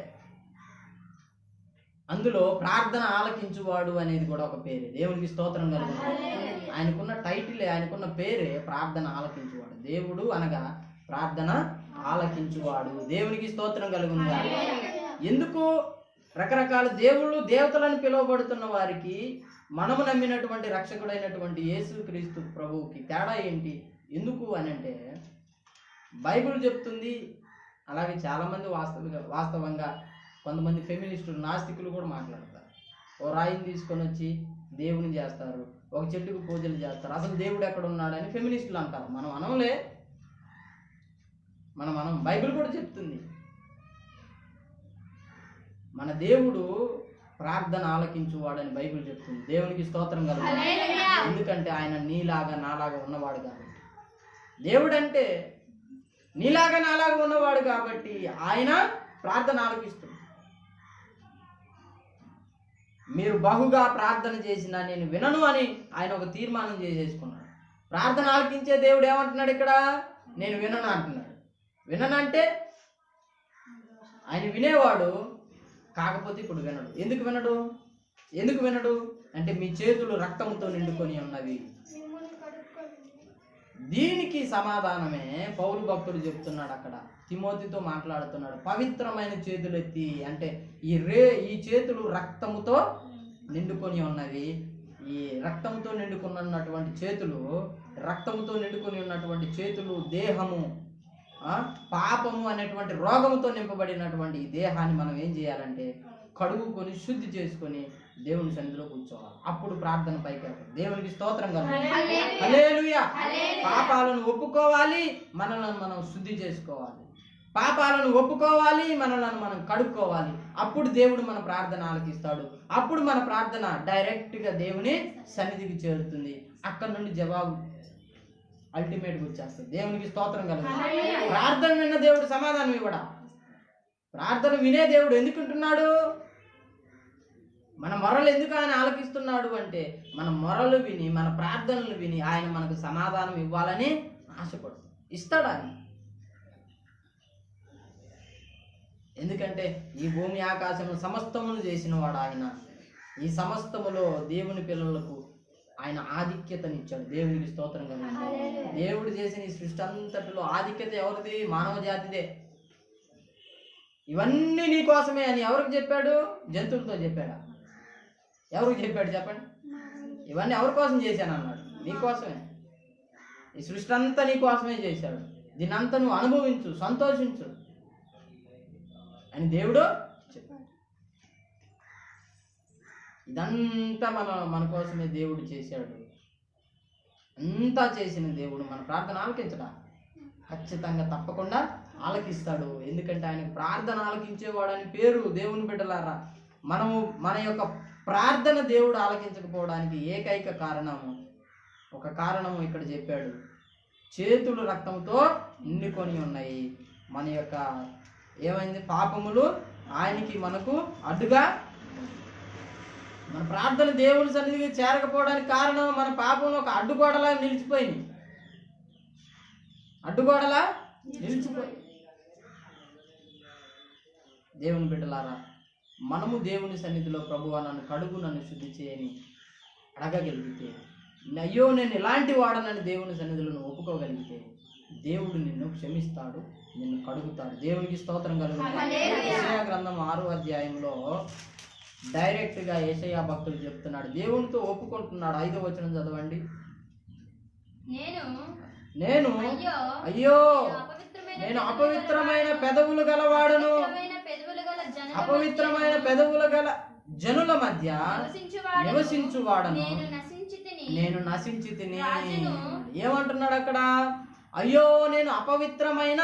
అందులో ప్రార్థన ఆలకించువాడు అనేది కూడా ఒక పేరే. దేవునికి స్తోత్రం కలుగుతుంది. ఆయనకున్న టైటిలే, ఆయనకున్న పేరే ప్రార్థన ఆలకించువాడు. దేవుడు అనగా ప్రార్థన ఆలకించువాడు. దేవునికి స్తోత్రం కలుగుతుంది. ఎందుకు రకరకాల దేవుళ్ళు దేవతలను పిలువబడుతున్న వారికి మనము నమ్మినటువంటి రక్షకుడైనటువంటి యేసుక్రీస్తు ప్రభువుకి తేడా ఏంటి? ఎందుకు అని అంటే బైబిల్ చెప్తుంది. అలాగే చాలామంది వాస్తవంగా కొంతమంది ఫెమినిస్టులు, నాస్తికులు కూడా మాట్లాడతారు. ఓ రాయిని తీసుకొని వచ్చి దేవుని చేస్తారు, ఒక చెట్టుకు పూజలు చేస్తారు. అసలు దేవుడు ఎక్కడ ఉన్నాడని ఫెమినిస్టులు అంటారు. మనం అనలే, మనం బైబిల్ కూడా చెప్తుంది. మన దేవుడు ప్రార్థన ఆలకించువాడని బైబిల్ చెప్తుంది. దేవునికి స్తోత్రం కలుగుతుంది. ఎందుకంటే ఆయన నీలాగా నాలాగా ఉన్నవాడు కాబట్టి. దేవుడు అంటే నీలాగా నాలాగా ఉన్నవాడు కాబట్టి ఆయన ప్రార్థన ఆలకిస్తుంది. మీరు బహుగా ప్రార్థన చేసినా నేను వినను అని ఆయన ఒక తీర్మానం చేసేసుకున్నాడు. ప్రార్థన ఆలకించే దేవుడు ఏమంటున్నాడు ఇక్కడ? నేను వినను అంటున్నాడు. విననంటే ఆయన వినేవాడు, కాకపోతే ఇప్పుడు వినడు. ఎందుకు వినడు అంటే మీ చేతులు రక్తంతో నిండుకొని ఉన్నవి. దీనికి సమాధానమే పౌలు భక్తుడు చెప్తున్నాడు. అక్కడ తిమోతితో మాట్లాడుతున్నాడు. పవిత్రమైన చేతులు ఎత్తి అంటే ఈ చేతులు రక్తముతో నిండుకొని ఉన్నవి. ఈ రక్తంతో నిండుకున్నటువంటి చేతులు, రక్తముతో నిండుకొని ఉన్నటువంటి చేతులు దేహము, పాపము అనేటువంటి రోగముతో నింపబడినటువంటి ఈ దేహాన్ని మనం ఏం చేయాలంటే కడుగుకొని శుద్ధి చేసుకొని దేవుని సన్నిధిలో కూర్చోవాలి. అప్పుడు ప్రార్థన పైకి వెళ్తాం. దేవునికి స్తోత్రం కలుగుతుంది. హల్లెలూయా. పాపాలను ఒప్పుకోవాలి, మనలను మనం శుద్ధి చేసుకోవాలి. పాపాలను ఒప్పుకోవాలి, మనలను మనం కడుక్కోవాలి. అప్పుడు దేవుడు మన ప్రార్థన ఆలకిస్తాడు. అప్పుడు మన ప్రార్థన డైరెక్ట్గా దేవుని సన్నిధికి చేరుతుంది. అక్కడ నుండి జవాబు అల్టిమేట్గా వచ్చేస్తుంది. దేవునికి స్తోత్రం కలుగుతుంది. ప్రార్థన విన్న దేవుడు సమాధానం ఇవ్వడా? ప్రార్థన వినే దేవుడు ఎందుకుంటున్నాడు? మన మొరలు ఎందుకు ఆయన ఆలకిస్తున్నాడు అంటే మన మొరలు విని, మన ప్రార్థనలు విని ఆయన మనకు సమాధానం ఇవ్వాలని ఆశపడుతుంది. ఇస్తాడు ఆయన. ఎందుకంటే ఈ భూమి ఆకాశము సమస్తమును చేసిన వాడు ఆయన. ఈ సమస్తములో దేవుని పిల్లలకు ఆయన ఆధిక్యతనిచ్చాడు. దేవునికి స్తోత్రం కలుగుతుంది. దేవుడు చేసిన ఈ సృష్టి అంతటిలో ఆధిక్యత ఎవరిది? మానవ జాతిదే. ఇవన్నీ నీ కోసమే అని ఎవరికి చెప్పాడు? జంతువులతో చెప్పాడా? ఎవరికి చెప్పాడు చెప్పండి? ఇవన్నీ ఎవరి కోసం చేశాను అన్నాడు? నీకోసమే. ఈ సృష్టి అంతా నీ కోసమే చేశాడు. దీనంతా నువ్వు అనుభవించు, సంతోషించు అని దేవుడు చెప్పాడు. ఇదంతా మన కోసమే దేవుడు చేశాడు. అంతా చేసిన దేవుడు మన ప్రార్థన ఆలకించడా? ఖచ్చితంగా తప్పకుండా ఆలకిస్తాడు. ఎందుకంటే ఆయన ప్రార్థన ఆలకించేవాడని పేరు. దేవుని బిడ్డలారా, మన యొక్క ప్రార్థన దేవుడు ఆలకించకపోవడానికి ఏకైక కారణము ఇక్కడ చెప్పాడు. చేతులు రక్తంతో నిండుకొని ఉన్నాయి. మన యొక్క ఏమైంది? పాపములు ఆయనకి మనకు అడ్డుగా. మన ప్రార్థన దేవుని సన్నిధికి చేరకపోవడానికి కారణం మన పాపంలో ఒక అడ్డుగోడలా నిలిచిపోయింది. దేవుని బిడ్డలారా, మనము దేవుని సన్నిధిలో ప్రభువా నన్ను కడుగు, నన్ను శుద్ధి చేయని అడగగలిగితే అయ్యో నేను ఇలాంటి వాడనని దేవుని సన్నిధిలో నువ్వు ఒప్పుకోగలిగితే దేవుడు నిన్ను క్షమిస్తాడు, నిన్ను కడుగుతాడు. దేవునికి స్తోత్రం కలుగుతుంది. యెషయా గ్రంథం 6వ అధ్యాయంలో డైరెక్ట్గా యెషయా భక్తుడు చెప్తున్నాడు, దేవునితో ఒప్పుకుంటున్నాడు. 5వ వచనం చదవండి. నేను అయ్యో నేను అపవిత్రమైన పెదవులు గలవాడును, అపవిత్రమైన పెదవులు గల జనుల మధ్య నివసించువాడను, నేను నశించి తిని. ఏమంటున్నాడు అక్కడ? అయ్యో నేను అపవిత్రమైన.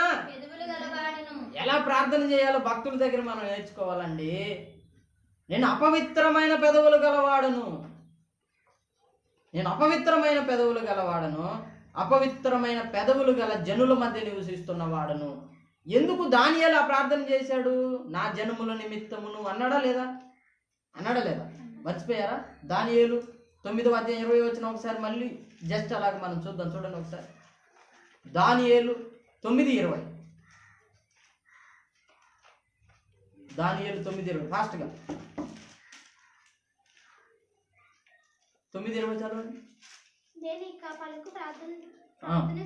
ఎలా ప్రార్థన చేయాలో భక్తుల దగ్గర మనం నేర్చుకోవాలండి. నేను అపవిత్రమైన పెదవులు గలవాడను, నేను అపవిత్రమైన పెదవులు గలవాడను, అపవిత్రమైన పెదవులు గల జనుల మధ్య నివసిస్తున్న వాడను. ఎందుకు దానియేలు ఆ ప్రార్థన చేశాడు? నా జనముల నిమిత్తమును అన్నాడా లేదా? మర్చిపోయారా? దానియేలు 9వ అధ్యాయం 20 వచనం ఒకసారి మళ్ళీ జస్ట్ అలాగ మనం చూద్దాం. చూడండి ఒకసారి. దానియేలు 9:20. దానియేలు 9:20 ఫాస్ట్గా 9:20 చదవండి. నేను ఇక పలుకు ప్రార్థన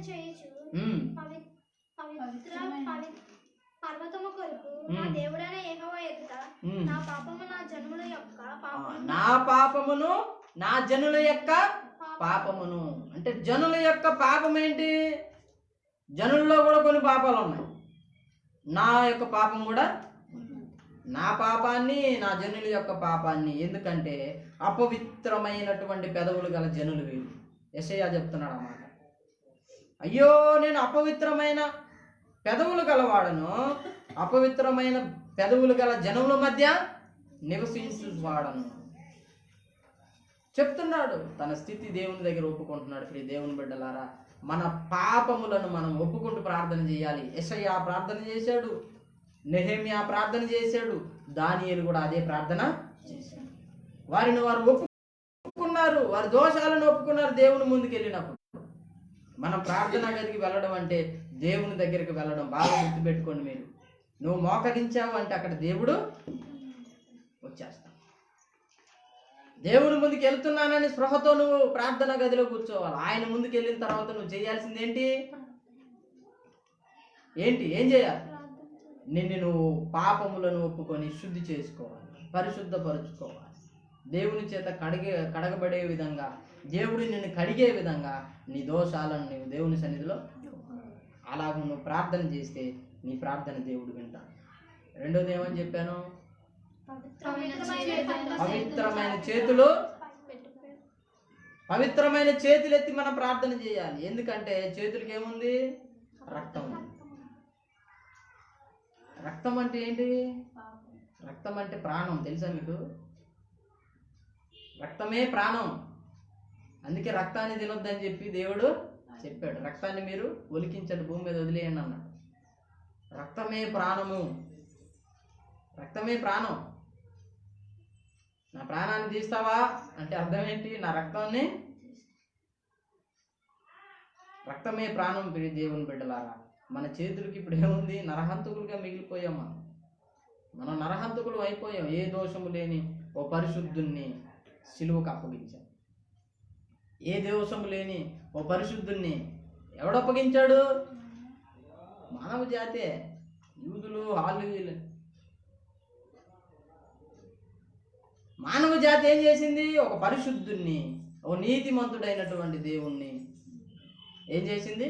చేయొచ్చు పర్వతము కొరకు నా దేవుడైన యెహోవా ఎదుట నా పాపము నా జనుల యొక్క పాపము, నా పాపమును నా జనుల యొక్క పాపమును. అంటే జనుల యొక్క పాపం ఏంటి? జనుల్లో కూడా కొన్ని పాపాలు ఉన్నాయి. నా యొక్క పాపం కూడా, నా పాపాన్ని నా జనుల యొక్క పాపాన్ని. ఎందుకంటే అపవిత్రమైనటువంటి పెదవులు గల జనులు వీళ్ళు. యెషయా చెప్తున్నాడు అన్నమాట. అయ్యో నేను అపవిత్రమైన పెదవులు గలవాడను, అపవిత్రమైన పెదవులు గల జనముల మధ్య నివసించువాడను చెప్తున్నాడు. తన స్థితి దేవుని దగ్గర ఒప్పుకుంటున్నాడు. ప్రియ దేవుని బిడ్డలారా, మన పాపములను మనం ఒప్పుకుంటూ ప్రార్థన చేయాలి. యెషయా ప్రార్థన చేశాడు, నెహెమ్యా ప్రార్థన చేశాడు, దానియేలు కూడా అదే ప్రార్థన చేశాడు. వారిని వారు ఒప్పుకున్నారు, వారి దోషాలను ఒప్పుకున్నారు. దేవుని ముందుకు వెళ్ళినప్పుడు మనం ప్రార్థనా గదికి వెళ్ళడం అంటే దేవుని దగ్గరికి వెళ్ళడం. బాగా గుర్తుపెట్టుకోండి మీరు. నువ్వు మోకరించావు అంటే అక్కడ దేవుడు వచ్చేస్తాడు. దేవుని ముందుకు వెళ్తున్నానని స్పృహతో నువ్వు ప్రార్థనా గదిలో కూర్చోవాలి. ఆయన ముందుకు వెళ్ళిన తర్వాత నువ్వు చేయాల్సింది ఏం చేయాలి? నువ్వు పాపములను ఒప్పుకొని శుద్ధి చేసుకోవాలి, పరిశుద్ధపరుచుకోవాలి. దేవుని చేత కడగబడే విధంగా, దేవుడు నిన్ను కడిగే విధంగా నీ దోషాలను నువ్వు దేవుని సన్నిధిలో అలాగ నువ్వు ప్రార్థన చేస్తే నీ ప్రార్థన దేవుడు వింటాడు. రెండోది ఏమని చెప్పాను? పవిత్రమైన చేతులు ఎత్తి మనం ప్రార్థన చేయాలి. ఎందుకంటే చేతులకి ఏముంది? రక్తం. రక్తం అంటే ఏంటి? రక్తం అంటే ప్రాణం. తెలుసా మీకు? రక్తమే ప్రాణం. అందుకే రక్తాన్ని తినొద్దని చెప్పి దేవుడు చెప్పాడు. రక్తాన్ని మీరు ఒలికించండి, భూమి మీద వదిలేయండి అన్నాడు. రక్తమే ప్రాణము, రక్తమే ప్రాణం. నా ప్రాణాన్ని తీస్తావా అంటే అర్థం ఏంటి? నా రక్తమే ప్రాణం. ప్రియ దేవుని బిడ్డలారా, మన చేతులకి ఇప్పుడు ఏముంది? నరహంతకులుగా మిగిలిపోయాం. మనం నరహంతకులు అయిపోయాం. ఏ దోషము లేని ఓ పరిశుద్ధుణ్ణి సిలువకు అప్పగించాం. ఏ దోషము లేని ఓ పరిశుద్ధుణ్ణి ఎవడు అప్పగించాడు? మానవ జాతే. యూదులు, హాలు, మానవ జాతి ఏం చేసింది? ఒక పరిశుద్ధుణ్ణి, ఓ నీతిమంతుడైనటువంటి దేవుణ్ణి ఏం చేసింది?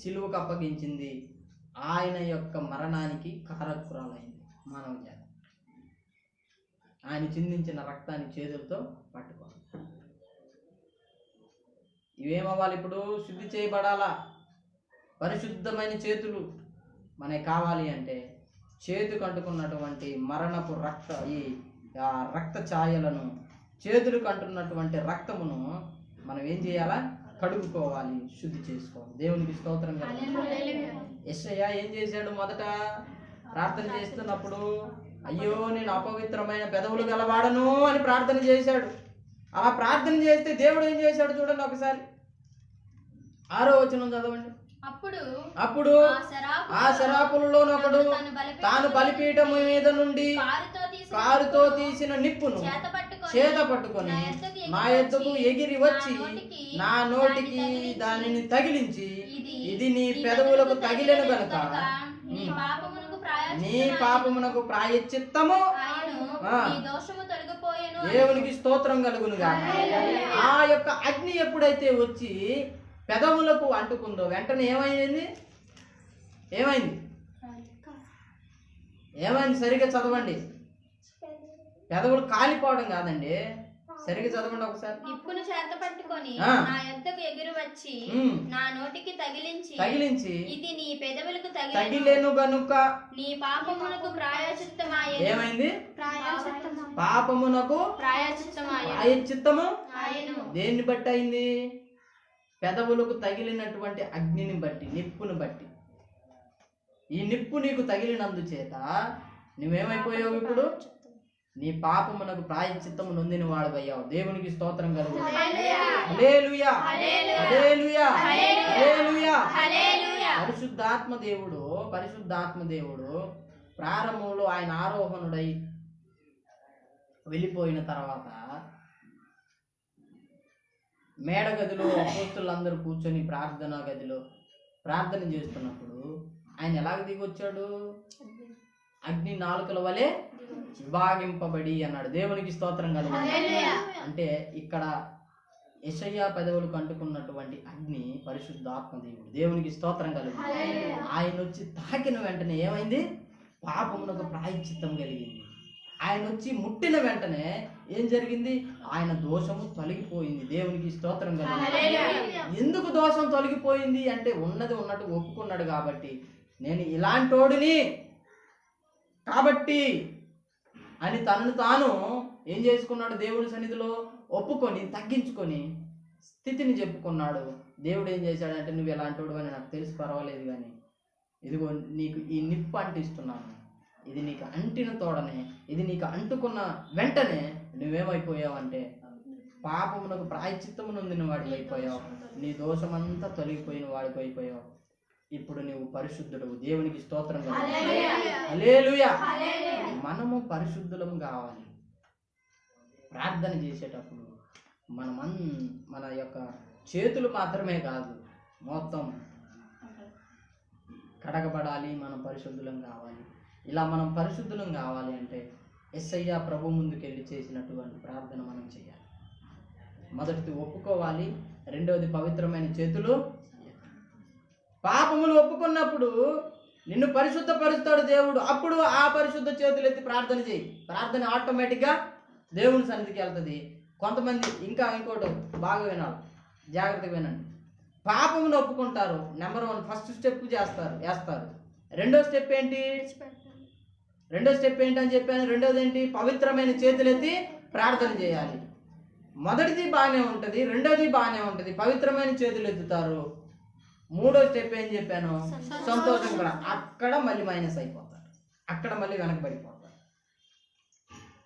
సిలువకు అప్పగించింది. ఆయన యొక్క మరణానికి కారకురాలైంది మానవ జాతి. ఆయన చిందించిన రక్తాన్ని చేతులతో పట్టుకోవాలి. ఇవేమవ్వాలి? ఇప్పుడు శుద్ధి చేయబడాలా? పరిశుద్ధమైన చేతులు మనకి కావాలి అంటే చేతుకు అంటుకున్నటువంటి మరణపు రక్త ఛాయలను, చేతులకు అంటున్నటువంటి రక్తమును మనం ఏం చేయాలా? కడుగుకోవాలి, శుద్ధి చేసుకోవాలి. దేవునికి స్తోత్రం. యెషయా ఏం చేశాడు? మొదట ప్రార్థన చేస్తున్నప్పుడు అయ్యో నేను అపవిత్రమైన పెదవులు గలవాడను అని ప్రార్థన చేశాడు. అలా ప్రార్థన చేస్తే దేవుడు ఏం చేశాడు చూడండి ఒకసారి. 6వ వచనం చదవండి. అప్పుడు ఆ శరాపులలోనొకడు తాను బలిపీఠము మీద నుండి కారుతో తీసిన నిప్పును చేత పట్టుకొని నా యొద్దకు ఎగిరి వచ్చి నా నోటికి దానిని తగిలించి ఇది నీ పెదవులకు తగిలేను గనుక నీ పాపమునకు ప్రాయశ్చిత్తము దేవునికి స్తోత్రం కలుగునుగా. ఆ యొక్క అగ్ని ఎప్పుడైతే వచ్చి పెదవులకు అంటుకుందో వెంటనే ఏమైంది? సరిగ్గా చదవండి. పెదవులు కాలిపోవడం కాదండి, సరిగ్గా చదవండి ఒకసారి. నిప్పును చేత పట్టుకొని నా యొద్దకు ఎగిరి వచ్చి నా నోటికి తగిలించి ఇది నీ పెదవులకు తగిలేను గనుక నీ పాపమునకు ప్రాయశ్చిత్తమాయెను. ఏమైంది? పాపమునకు ప్రాయశ్చిత్తము దేన్ని బట్టి అయింది? పెదవులకు తగిలినటువంటి అగ్నిని బట్టి, నిప్పును బట్టి. ఈ నిప్పు నీకు తగిలినందుచేత నువ్వేమైపోయావు? ఇప్పుడు నీ పాపమునకు ప్రాయశ్చిత్తము నొందిన వాడవయ్యావు. దేవునికి స్తోత్రం కలుగు. హల్లెలూయా, హల్లెలూయా, హల్లెలూయా. పరిశుద్ధాత్మ దేవుడు ప్రారంభంలో ఆయన ఆరోహణుడై వెళ్ళిపోయిన తర్వాత మేడ గదిలో అపోస్తలులందరూ కూర్చొని ప్రార్థనా గదిలో ప్రార్థన చేస్తున్నప్పుడు ఆయన ఎలాగ దిగి వచ్చాడు? అగ్ని నాలుకల వలె విభాగింపబడి అన్నాడు. దేవునికి స్తోత్రం కలుగు. అంటే ఇక్కడ యెషయా పెదవులకు అంటుకున్నటువంటి అగ్ని పరిశుద్ధాత్మ దేవుడు. దేవునికి స్తోత్రం కలుగు. ఆయన వచ్చి తాకిన వెంటనే ఏమైంది? పాపమునకు ప్రాయశ్చిత్తం కలిగింది. ఆయన వచ్చి ముట్టిన వెంటనే ఏం జరిగింది? ఆయన దోషము తొలగిపోయింది. దేవునికి స్తోత్రం కలుగు. ఎందుకు దోషం తొలగిపోయింది అంటే ఉన్నది ఉన్నట్టు ఒప్పుకున్నాడు కాబట్టి, నేను ఇలాంటోడిని కాబట్టి అని తనను తాను ఏం చేసుకున్నాడు? దేవుడి సన్నిధిలో ఒప్పుకొని తగ్గించుకొని స్థితిని చెప్పుకున్నాడు. దేవుడు ఏం చేశాడంటే, నువ్వు ఎలాంటోడు అని నాకు తెలిసి పర్వాలేదు, కానీ ఇదిగో నీకు ఈ నిప్పు అంటిస్తున్నాను, ఇది నీకు అంటిన తోడనే, ఇది నీకు అంటుకున్న వెంటనే నువ్వేమైపోయావంటే పాపమునకు ప్రాయశ్చిత్తము నొందిన వాడికి అయిపోయావు. నీ దోషమంతా తొలగిపోయిన వాడికి అయిపోయావు. ఇప్పుడు నువ్వు పరిశుద్ధుడు. దేవునికి స్తోత్రం కలుగు. హల్లెలూయా. మనము పరిశుద్ధులం కావాలి. ప్రార్థన చేసేటప్పుడు మన యొక్క చేతులు మాత్రమే కాదు, మొత్తం కడగబడాలి. మనం పరిశుద్ధులం కావాలి. ఇలా మనం పరిశుద్ధులం కావాలి అంటే యేసయ్య ప్రభు ముందుకెళ్ళి చేసినటువంటి ప్రార్థన మనం చేయాలి. మొదటిది ఒప్పుకోవాలి, రెండవది పవిత్రమైన చేతులు. పాపములు ఒప్పుకున్నప్పుడు నిన్ను పరిశుద్ధపరుస్తాడు దేవుడు. అప్పుడు ఆ పరిశుద్ధ చేతులు ఎత్తి ప్రార్థన చేయి. ప్రార్థన ఆటోమేటిక్గా దేవుని సన్నిధికి వెళ్తుంది. కొంతమంది ఇంకోటి బాగా వినాలి, జాగ్రత్తగా వినండి. పాపమును ఒప్పుకుంటారు, నెంబర్ 1 ఫస్ట్ స్టెప్ వేస్తారు. రెండో స్టెప్ ఏంటి అని చెప్పాను. రెండోది ఏంటి? పవిత్రమైన చేతులెత్తి ప్రార్థన చేయాలి. మొదటిది బాగానే ఉంటుంది, రెండోది బాగానే ఉంటుంది, పవిత్రమైన చేతులు ఎత్తుతారు. మూడో స్టెప్ ఏం చెప్పాను? సంతోషం కూడా. అక్కడ మళ్ళీ మైనస్ అయిపోతారు, అక్కడ మళ్ళీ వెనకబడిపోతారు.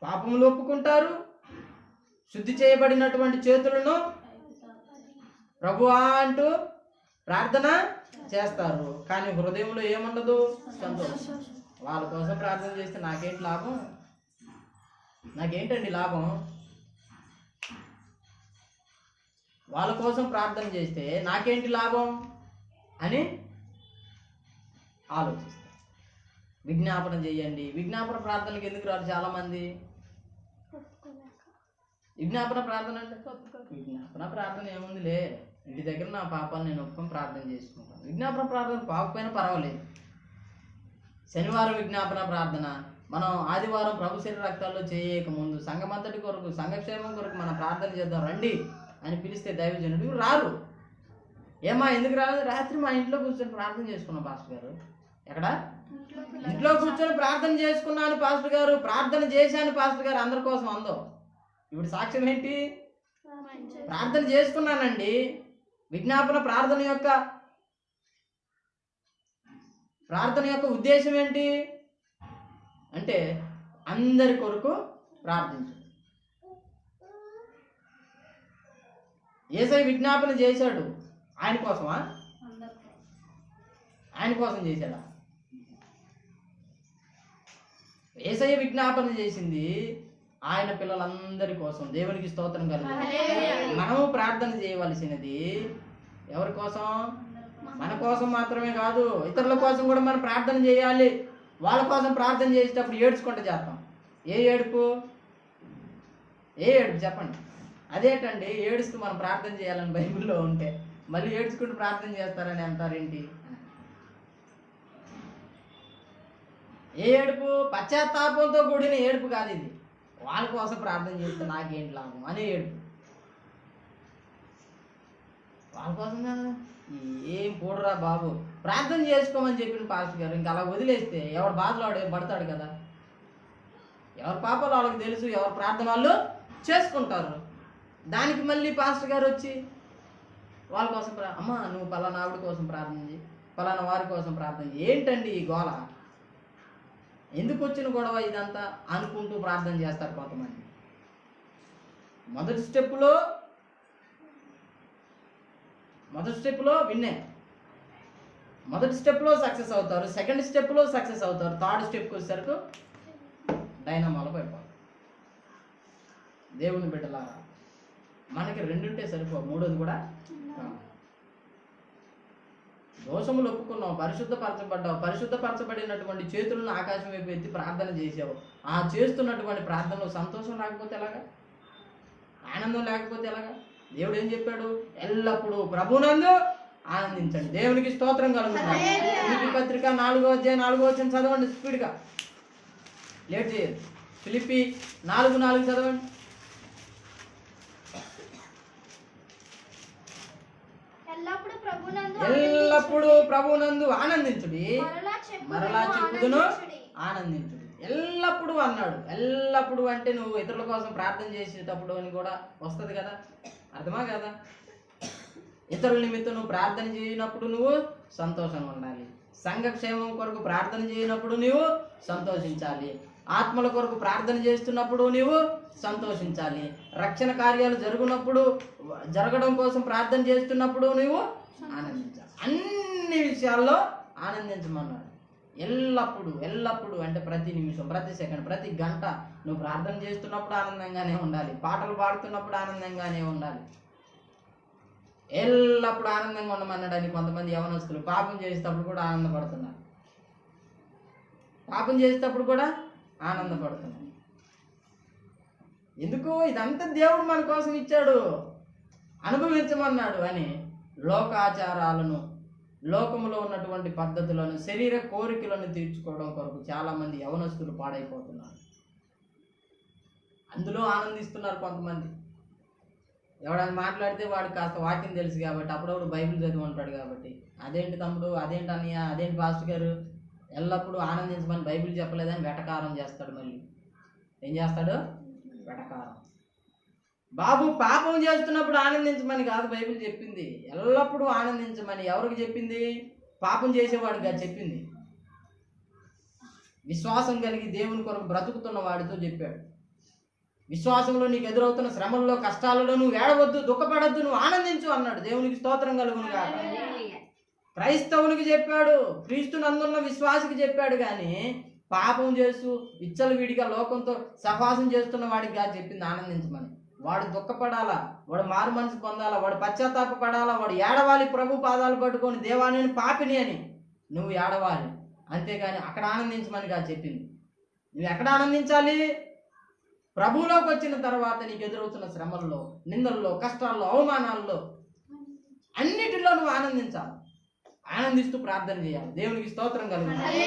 పాపములు ఒప్పుకుంటారు, శుద్ధి చేయబడినటువంటి చేతులను ప్రభువా అంటూ ప్రార్థన చేస్తారు, కానీ హృదయంలో ఏముండదు? సంతోషం. వాళ్ళ కోసం ప్రార్థన చేస్తే నాకేంటి లాభం? నాకేంటండి లాభం? వాళ్ళ కోసం ప్రార్థన చేస్తే నాకేంటి లాభం అని ఆలోచిస్తారు. విజ్ఞాపన చేయండి. విజ్ఞాపన ప్రార్థనలకు ఎందుకు రారు చాలామంది? విజ్ఞాపన ప్రార్థన అంటే విజ్ఞాపన ప్రార్థన ఏముందిలే, ఇంటి దగ్గర నా పాపాలు నేను ఒప్పుకొని ప్రార్థన చేసుకుంటాను. విజ్ఞాపన ప్రార్థన పాకపోయినా పర్వాలేదు. శనివారం విజ్ఞాపన ప్రార్థన, మనం ఆదివారం ప్రభు శరీర రక్తాల్లో చేయక ముందు సంఘమంతటి కొరకు, సంఘక్షేమం కొరకు మనం ప్రార్థన చేద్దాం రండి అని పిలిస్తే దైవజనుడు రారు. ఏమా ఎందుకు రాలేదు? రాత్రి మా ఇంట్లో కూర్చొని ప్రార్థన చేసుకున్నాం పాస్టర్ గారు. ఎక్కడ? ఇంట్లో కూర్చొని ప్రార్థన చేసుకున్నాను పాస్టర్ గారు, ప్రార్థన చేశాను పాస్టర్ గారు, అందరి కోసం అందో. ఇప్పుడు సాక్ష్యం ఏంటి? ప్రార్థన చేసుకున్నానండి. విజ్ఞాపన ప్రార్థన యొక్క ఉద్దేశం ఏంటి అంటే అందరి కొరకు ప్రార్థించు. యేసయ్య విజ్ఞాపన చేశాడు ఆయన కోసమా? ఆయన కోసం చేశాడా? యేసయ్య విజ్ఞాపన చేసింది ఆయన పిల్లలందరి కోసం. దేవునికి స్తోత్రం కలుగుతుంది. మనము ప్రార్థన చేయవలసినది ఎవరి కోసం? మన కోసం మాత్రమే కాదు, ఇతరుల కోసం కూడా మనం ప్రార్థన చేయాలి. వాళ్ళ కోసం ప్రార్థన చేసేటప్పుడు ఏడ్చుకుంటూ చేస్తాం. ఏ ఏడుపు చెప్పండి? అదేంటండి ఏడుస్తూ మనం ప్రార్థన చేయాలని బైబిల్లో ఉంటే మళ్ళీ ఏడ్చుకుంటూ ప్రార్థన చేస్తారని అంటారేంటి? ఏ ఏడుపు? పశ్చాత్తాపంతో కూడిన ఏడుపు కాదు ఇది. వాళ్ళ కోసం ప్రార్థన చేస్తే నాకేంటి లాభం అనే ఏడుపు. వాళ్ళ కోసం కదా, ఏం పోడురా బాబు, ప్రార్థన చేసుకోమని చెప్పిన పాస్టర్ గారు ఇంకా అలా వదిలేస్తే ఎవరు బాధలు వాడు పడతాడు కదా. ఎవరి పాపాలు వాళ్ళకి తెలుసు, ఎవరి ప్రార్థన వాళ్ళు చేసుకుంటారు. దానికి మళ్ళీ పాస్టర్ గారు వచ్చి వాళ్ళ కోసం అమ్మ నువ్వు పలానా ఆవిడ కోసం ప్రార్థన చేయి, పలానా వారి కోసం ప్రార్థన చేయి. ఏంటండి ఈ గోళ? ఎందుకు వచ్చిన గొడవ ఇదంతా అనుకుంటూ ప్రార్థన చేస్తారు కొంతమంది. మొదటి స్టెప్లో విన్నే, మొదటి స్టెప్లో సక్సెస్ అవుతారు, సెకండ్ స్టెప్లో సక్సెస్ అవుతారు, థర్డ్ స్టెప్కి వచ్చేసరికి డైనమాలో పడిపోతారు. దేవుని బిడ్డలారా, మనకి రెండుంటే సరిపో, మూడోది కూడా దోషములు ఒప్పుకున్నావు, పరిశుద్ధపరచబడ్డావు, పరిశుద్ధపరచబడినటువంటి చేతులను ఆకాశం వైపు ఎత్తి ప్రార్థన చేసావు. ఆ చేస్తున్నటువంటి ప్రార్థనలో సంతోషం లేకపోతే ఎలాగా? ఆనందం లేకపోతే ఎలాగా? దేవుడు ఏం చెప్పాడు? ఎల్లప్పుడూ ప్రభునందు ఆనందించండి. దేవునికి స్తోత్రం కలుగుతుంది. ఫిలిప్పీ పత్రిక 4వ అధ్యాయం 4వ వచనం చదవండి స్పీడ్గా, లేట్ చేయదు. ఫిలిప్పీ 4:4 చదవండి. ఎల్లప్పుడూ ప్రభునందు ఆనందించుడి, మరలా చెప్పుదును ఆనందించుడి. ఎల్లప్పుడూ అన్నాడు. ఎల్లప్పుడూ అంటే నువ్వు ఇతరుల కోసం ప్రార్థన చేసేటప్పుడు అని కూడా వస్తుంది కదా, అర్థమా కదా? ఇతరుల నిమిత్తం నువ్వు ప్రార్థన చేయనప్పుడు నువ్వు సంతోషంగా ఉండాలి. సంఘక్షేమం కొరకు ప్రార్థన చేయనప్పుడు నువ్వు సంతోషించాలి. ఆత్మల కొరకు ప్రార్థన చేస్తున్నప్పుడు నీవు సంతోషించాలి. రక్షణ కార్యాలు జరగడం కోసం ప్రార్థన చేస్తున్నప్పుడు నువ్వు ఆనందించాలి. అన్ని విషయాల్లో ఆనందించమన్నాడు. ఎల్లప్పుడూ అంటే ప్రతి నిమిషం, ప్రతి సెకండ్, ప్రతి గంట నువ్వు ప్రార్థన చేస్తున్నప్పుడు ఆనందంగానే ఉండాలి. పాటలు పాడుతున్నప్పుడు ఆనందంగానే ఉండాలి. ఎల్లప్పుడూ ఆనందంగా ఉండమన్నాడని కొంతమంది యవనస్తులు పాపం చేసేటప్పుడు కూడా ఆనందపడుతున్నారు. ఎందుకు? ఇదంతా దేవుడు మన కోసం ఇచ్చాడు, అనుభవించమన్నాడు అని లోకాచారాలను, లోకములో ఉన్నటువంటి పద్ధతులను, శరీర కోరికలను తీర్చుకోవడం కొరకు చాలామంది యవనస్తులు పాడైపోతున్నారు. అందులో ఆనందిస్తున్నారు కొంతమంది. ఎవడైనా మాట్లాడితే వాడికి కాస్త వాక్యం తెలుసు కాబట్టి అప్పుడప్పుడు బైబిల్ చదివి ఉంటాడు కాబట్టి, అదేంటి తమ్ముడు, అదేంటి అన్నయ్య, అదేంటి పాస్టర్ గారు, ఎల్లప్పుడూ ఆనందించమని బైబిల్ చెప్పలేదని వెటకారం చేస్తాడు. మళ్ళీ ఏం చేస్తాడు? వెటకారం. బాబు, పాపం చేస్తున్నప్పుడు ఆనందించమని కాదు బైబిల్ చెప్పింది, ఎల్లప్పుడూ ఆనందించమని. ఎవరికి చెప్పింది? పాపం చేసేవాడిగా చెప్పింది. విశ్వాసం కలిగి దేవుని కొరకు బ్రతుకుతున్న వాడితో చెప్పాడు. విశ్వాసంలో నీకు ఎదురవుతున్న శ్రమల్లో, కష్టాలలో నువ్వు ఏడవద్దు, దుఃఖపడద్దు, నువ్వు ఆనందించు అన్నాడు. దేవునికి స్తోత్రం కలుగును గాక. క్రైస్తవునికి చెప్పాడు, క్రీస్తునందున్న విశ్వాసికి చెప్పాడు. కానీ పాపం చేస్తూ విచ్చలవిడిగా లోకంతో సహవాసం చేస్తున్న వాడికి కాదు చెప్పింది ఆనందించమని. వాడు దుఃఖపడాలా, వాడు మారు మనసు పొందాలా, వాడు పశ్చాత్తాప పడాలా, వాడు ఏడవాలి, ప్రభు పాదాలు పట్టుకొని దేవా నేను పాపిని అని నువ్వు ఏడవాలి. అంతేగాని అక్కడ ఆనందించమని కాదు చెప్పింది. నువ్వు ఎక్కడ ఆనందించాలి? ప్రభువులోకి వచ్చిన తర్వాత నీకు ఎదురవుతున్న శ్రమల్లో, నిందల్లో, కష్టాల్లో, అవమానాల్లో, అన్నిటిలో నువ్వు ఆనందించాలి. ఆనందిస్తూ ప్రార్థన చేయాలి. దేవునికి స్తోత్రం కలుగుతుంది.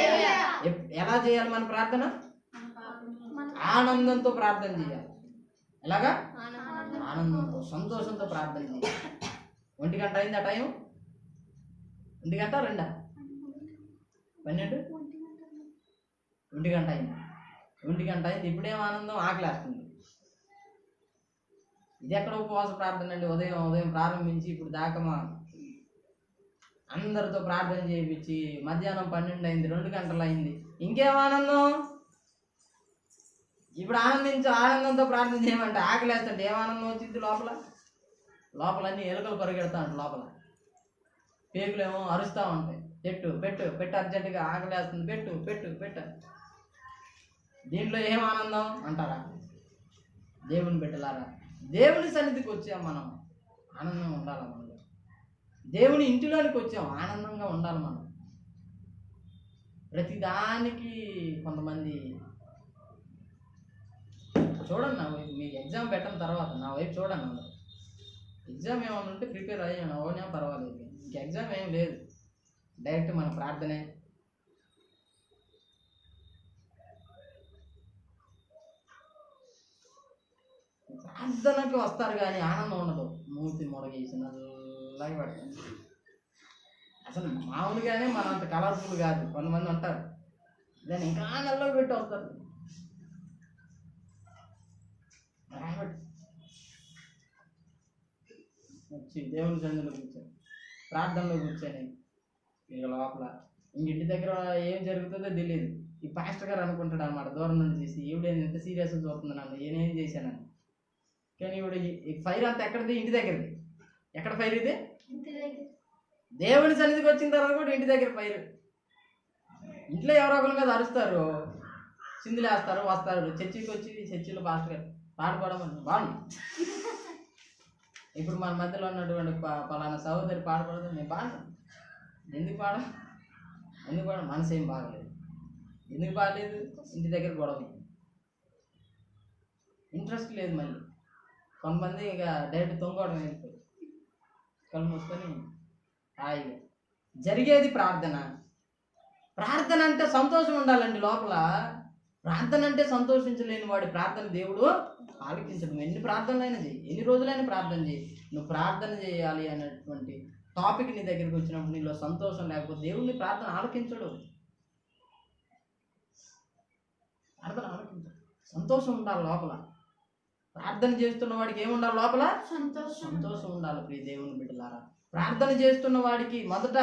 ఎలా చేయాలి మన ప్రార్థన? ఆనందంతో ప్రార్థన చేయాలి. ఎలాగా? ఆనందంతో, సంతోషంతో ప్రార్థన చేయాలి. 1 గంట అయింది ఆ టైం? 1 గంట 2 12 1 గంట అయింది. 1 గంట అయింది. ఇప్పుడేం ఆనందం, ఆకలేస్తుంది. ఇది ఎక్కడ ఉపవాస ప్రార్థన అండి? ఉదయం ప్రారంభించి ఇప్పుడు దాకా అందరితో ప్రార్థన చేయించి మధ్యాహ్నం 12 అయింది, 2 గంటలు అయింది. ఇంకేం ఆనందం? ఇప్పుడు ఆనందంతో ప్రార్థన చేయమంటే ఆకలేస్తుంటే ఏం ఆనందం వచ్చింది? లోపలన్నీ ఎలుకలు పరిగెడతా ఉంటాయి. లోపల పేగులేమో అరుస్తూ ఉంటాయి. పెట్టు అర్జెంటుగా ఆకలేస్తుంది, పెట్టు. దీంట్లో ఏం ఆనందం అంటారా? దేవుని బిడ్డలారా, దేవుని సన్నిధికి వచ్చాం, మనం ఆనందంగా ఉండాలి. మనలో దేవుని ఇంటిలోనికి వచ్చాం, ఆనందంగా ఉండాలి. మనం ప్రతిదానికి కొంతమంది చూడండి, నా వైపు మీకు ఎగ్జామ్ పెట్టిన తర్వాత నా వైపు చూడండి. అందరూ ఎగ్జామ్ ఏమైనా ఉంటే ప్రిపేర్ అయ్యాను, అవునా పర్వాలేదు. ఇంక ఎగ్జామ్ ఏం లేదు, డైరెక్ట్ మన ప్రార్థనే. ప్రార్థనకి వస్తారు కానీ ఆనందం ఉండదు, మూతి మొడగేసి నల్లగా పెడతాను. అసలు మామూలుగానే మనం అంత కలర్ఫుల్ కాదు. కొంతమంది ఉంటారు దాన్ని ఇంకా నల్లగా పెట్టి వస్తారు. వచ్చి దేవుని సన్నిధిలో కూర్చొని ప్రార్థనలో కూర్చొని ఇక లోపల ఇంటి దగ్గర ఏం జరుగుతుందో తెలియదు. ఈ పాస్టర్ గారు అనుకుంటాడు అన్నమాట, దూరం నుంచి చూసి ఈవిడ ఎంత సీరియస్గా చూస్తుంది నన్ను, నేనేం చేశానని. కానీ ఈవిడ ఈ ఫైర్ అంతా ఎక్కడిది? ఇంటి దగ్గరది. ఎక్కడ ఫైర్ ఇది? దేవుని సన్నిధికి వచ్చిన తర్వాత కూడా ఇంటి దగ్గర ఫైర్. ఇంట్లో ఎవరో ఒకరి మీద అరుస్తారు, చిందులు వేస్తారు, వస్తారు. చర్చికి వచ్చి చర్చిలో పాస్టర్ గారు పాట పాడమని బాగుంది. ఇప్పుడు మన మధ్యలో ఉన్నటువంటి పలానా సహోదరి పాట పాడదు, నేను పాడను. ఎందుకు పాడ మనసు ఏం బాగలేదు. ఎందుకు బాగలేదు? ఇంటి దగ్గర గొడవ, ఇంట్రెస్ట్ లేదు. మళ్ళీ కొంతమంది ఇక డైరెక్ట్ తొంగోవడం వెళ్ళిపోయి కళ్ళు మూసుకొని హాయిగా. జరిగేది ప్రార్థన. ప్రార్థన అంటే సంతోషం ఉండాలండి లోపల. ప్రార్థన అంటే సంతోషించలేని వాడి ప్రార్థన దేవుడు ఆలకించడు. నువ్వు ఎన్ని ప్రార్థనలైనా చేయి, ఎన్ని రోజులైనా ప్రార్థన చేయి, నువ్వు ప్రార్థన చేయాలి అనేటువంటి టాపిక్ నీ దగ్గరికి వచ్చినప్పుడు నీలో సంతోషం లేకపోతే దేవుడిని ప్రార్థన ఆలకించడు. ప్రార్థన ఆలకించడు. సంతోషం ఉండాలి లోపల. ప్రార్థన చేస్తున్న వాడికి ఏముండాలి? లోపల సంతోషం ఉండాలి. ప్రియ దేవుని బిడ్డలారా, ప్రార్థన చేస్తున్న వాడికి మొదట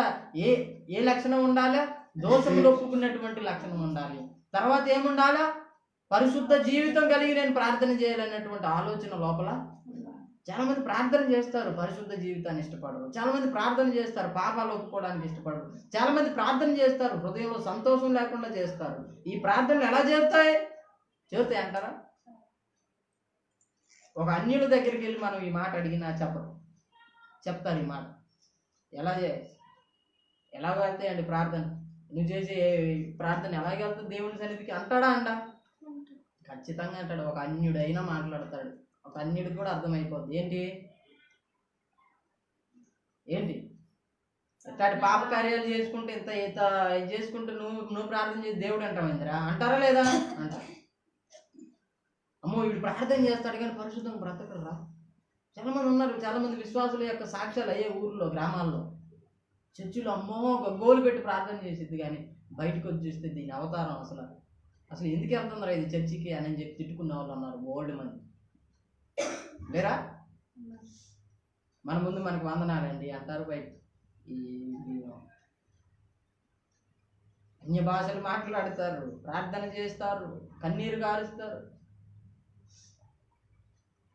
ఏ లక్షణం ఉండాలి? దోషములు ఒప్పుకున్నటువంటి లక్షణం ఉండాలి. తర్వాత ఏముండాలా? పరిశుద్ధ జీవితం కలిగి నేను ప్రార్థన చేయాలనేటువంటి ఆలోచన లోపల. చాలా మంది ప్రార్థన చేస్తారు, పరిశుద్ధ జీవితాన్ని ఇష్టపడరు. చాలా మంది ప్రార్థన చేస్తారు, పాపాలు ఒప్పుకోవడానికి ఇష్టపడరు. చాలా మంది ప్రార్థన చేస్తారు, హృదయంలో సంతోషం లేకుండా చేస్తారు. ఈ ప్రార్థనలు ఎలా చేరుతాయి అంటారా? ఒక అన్యుల దగ్గరికి వెళ్ళి మనం ఈ మాట అడిగినా చెప్పరు, చెప్తారు ఈ మాట. ఎలాగ వెళ్తాయండి ప్రార్థన? నువ్వు చేసే ప్రార్థన ఎలాగెళ్తుంది దేవుని సన్నిధికి అంటాడా? ఖచ్చితంగా అంటాడు. ఒక అన్యుడైనా మాట్లాడతాడు. ఒక అన్యుడికి కూడా అర్థమైపోద్ది. ఏంటి ఇట్లాంటి పాప కార్యాలు చేసుకుంటే ఇంత ఇది చేసుకుంటే నువ్వు ప్రార్థన చేసి దేవుడు అంటావేందిరా అంటారా లేదా? అంటారు. అమ్మో వీడు ప్రార్థన చేస్తాడు కానీ పరిశుద్ధంగా బ్రతకరా. చాలా మంది ఉన్నారు. చాలా మంది విశ్వాసుల యొక్క సాక్ష్యాలు అయ్యే ఊర్లో, గ్రామాల్లో, చర్చిలో అమ్మో గోలు పెట్టి ప్రార్థన చేసిద్ది కానీ బయటకు వచ్చి చూస్తే దీని అవతారం అసలు ఎందుకు వెళ్తున్నారా ఇది చర్చికి అని చెప్పి తిట్టుకునే వాళ్ళు ఉన్నారు ఓల్డ్ మంది. లేరా? మన ముందు మనకు వందనాలండి అంటారు, బయట ఈ అన్య భాషలు మాట్లాడతారు, ప్రార్థన చేస్తారు, కన్నీరు గారుస్తారు.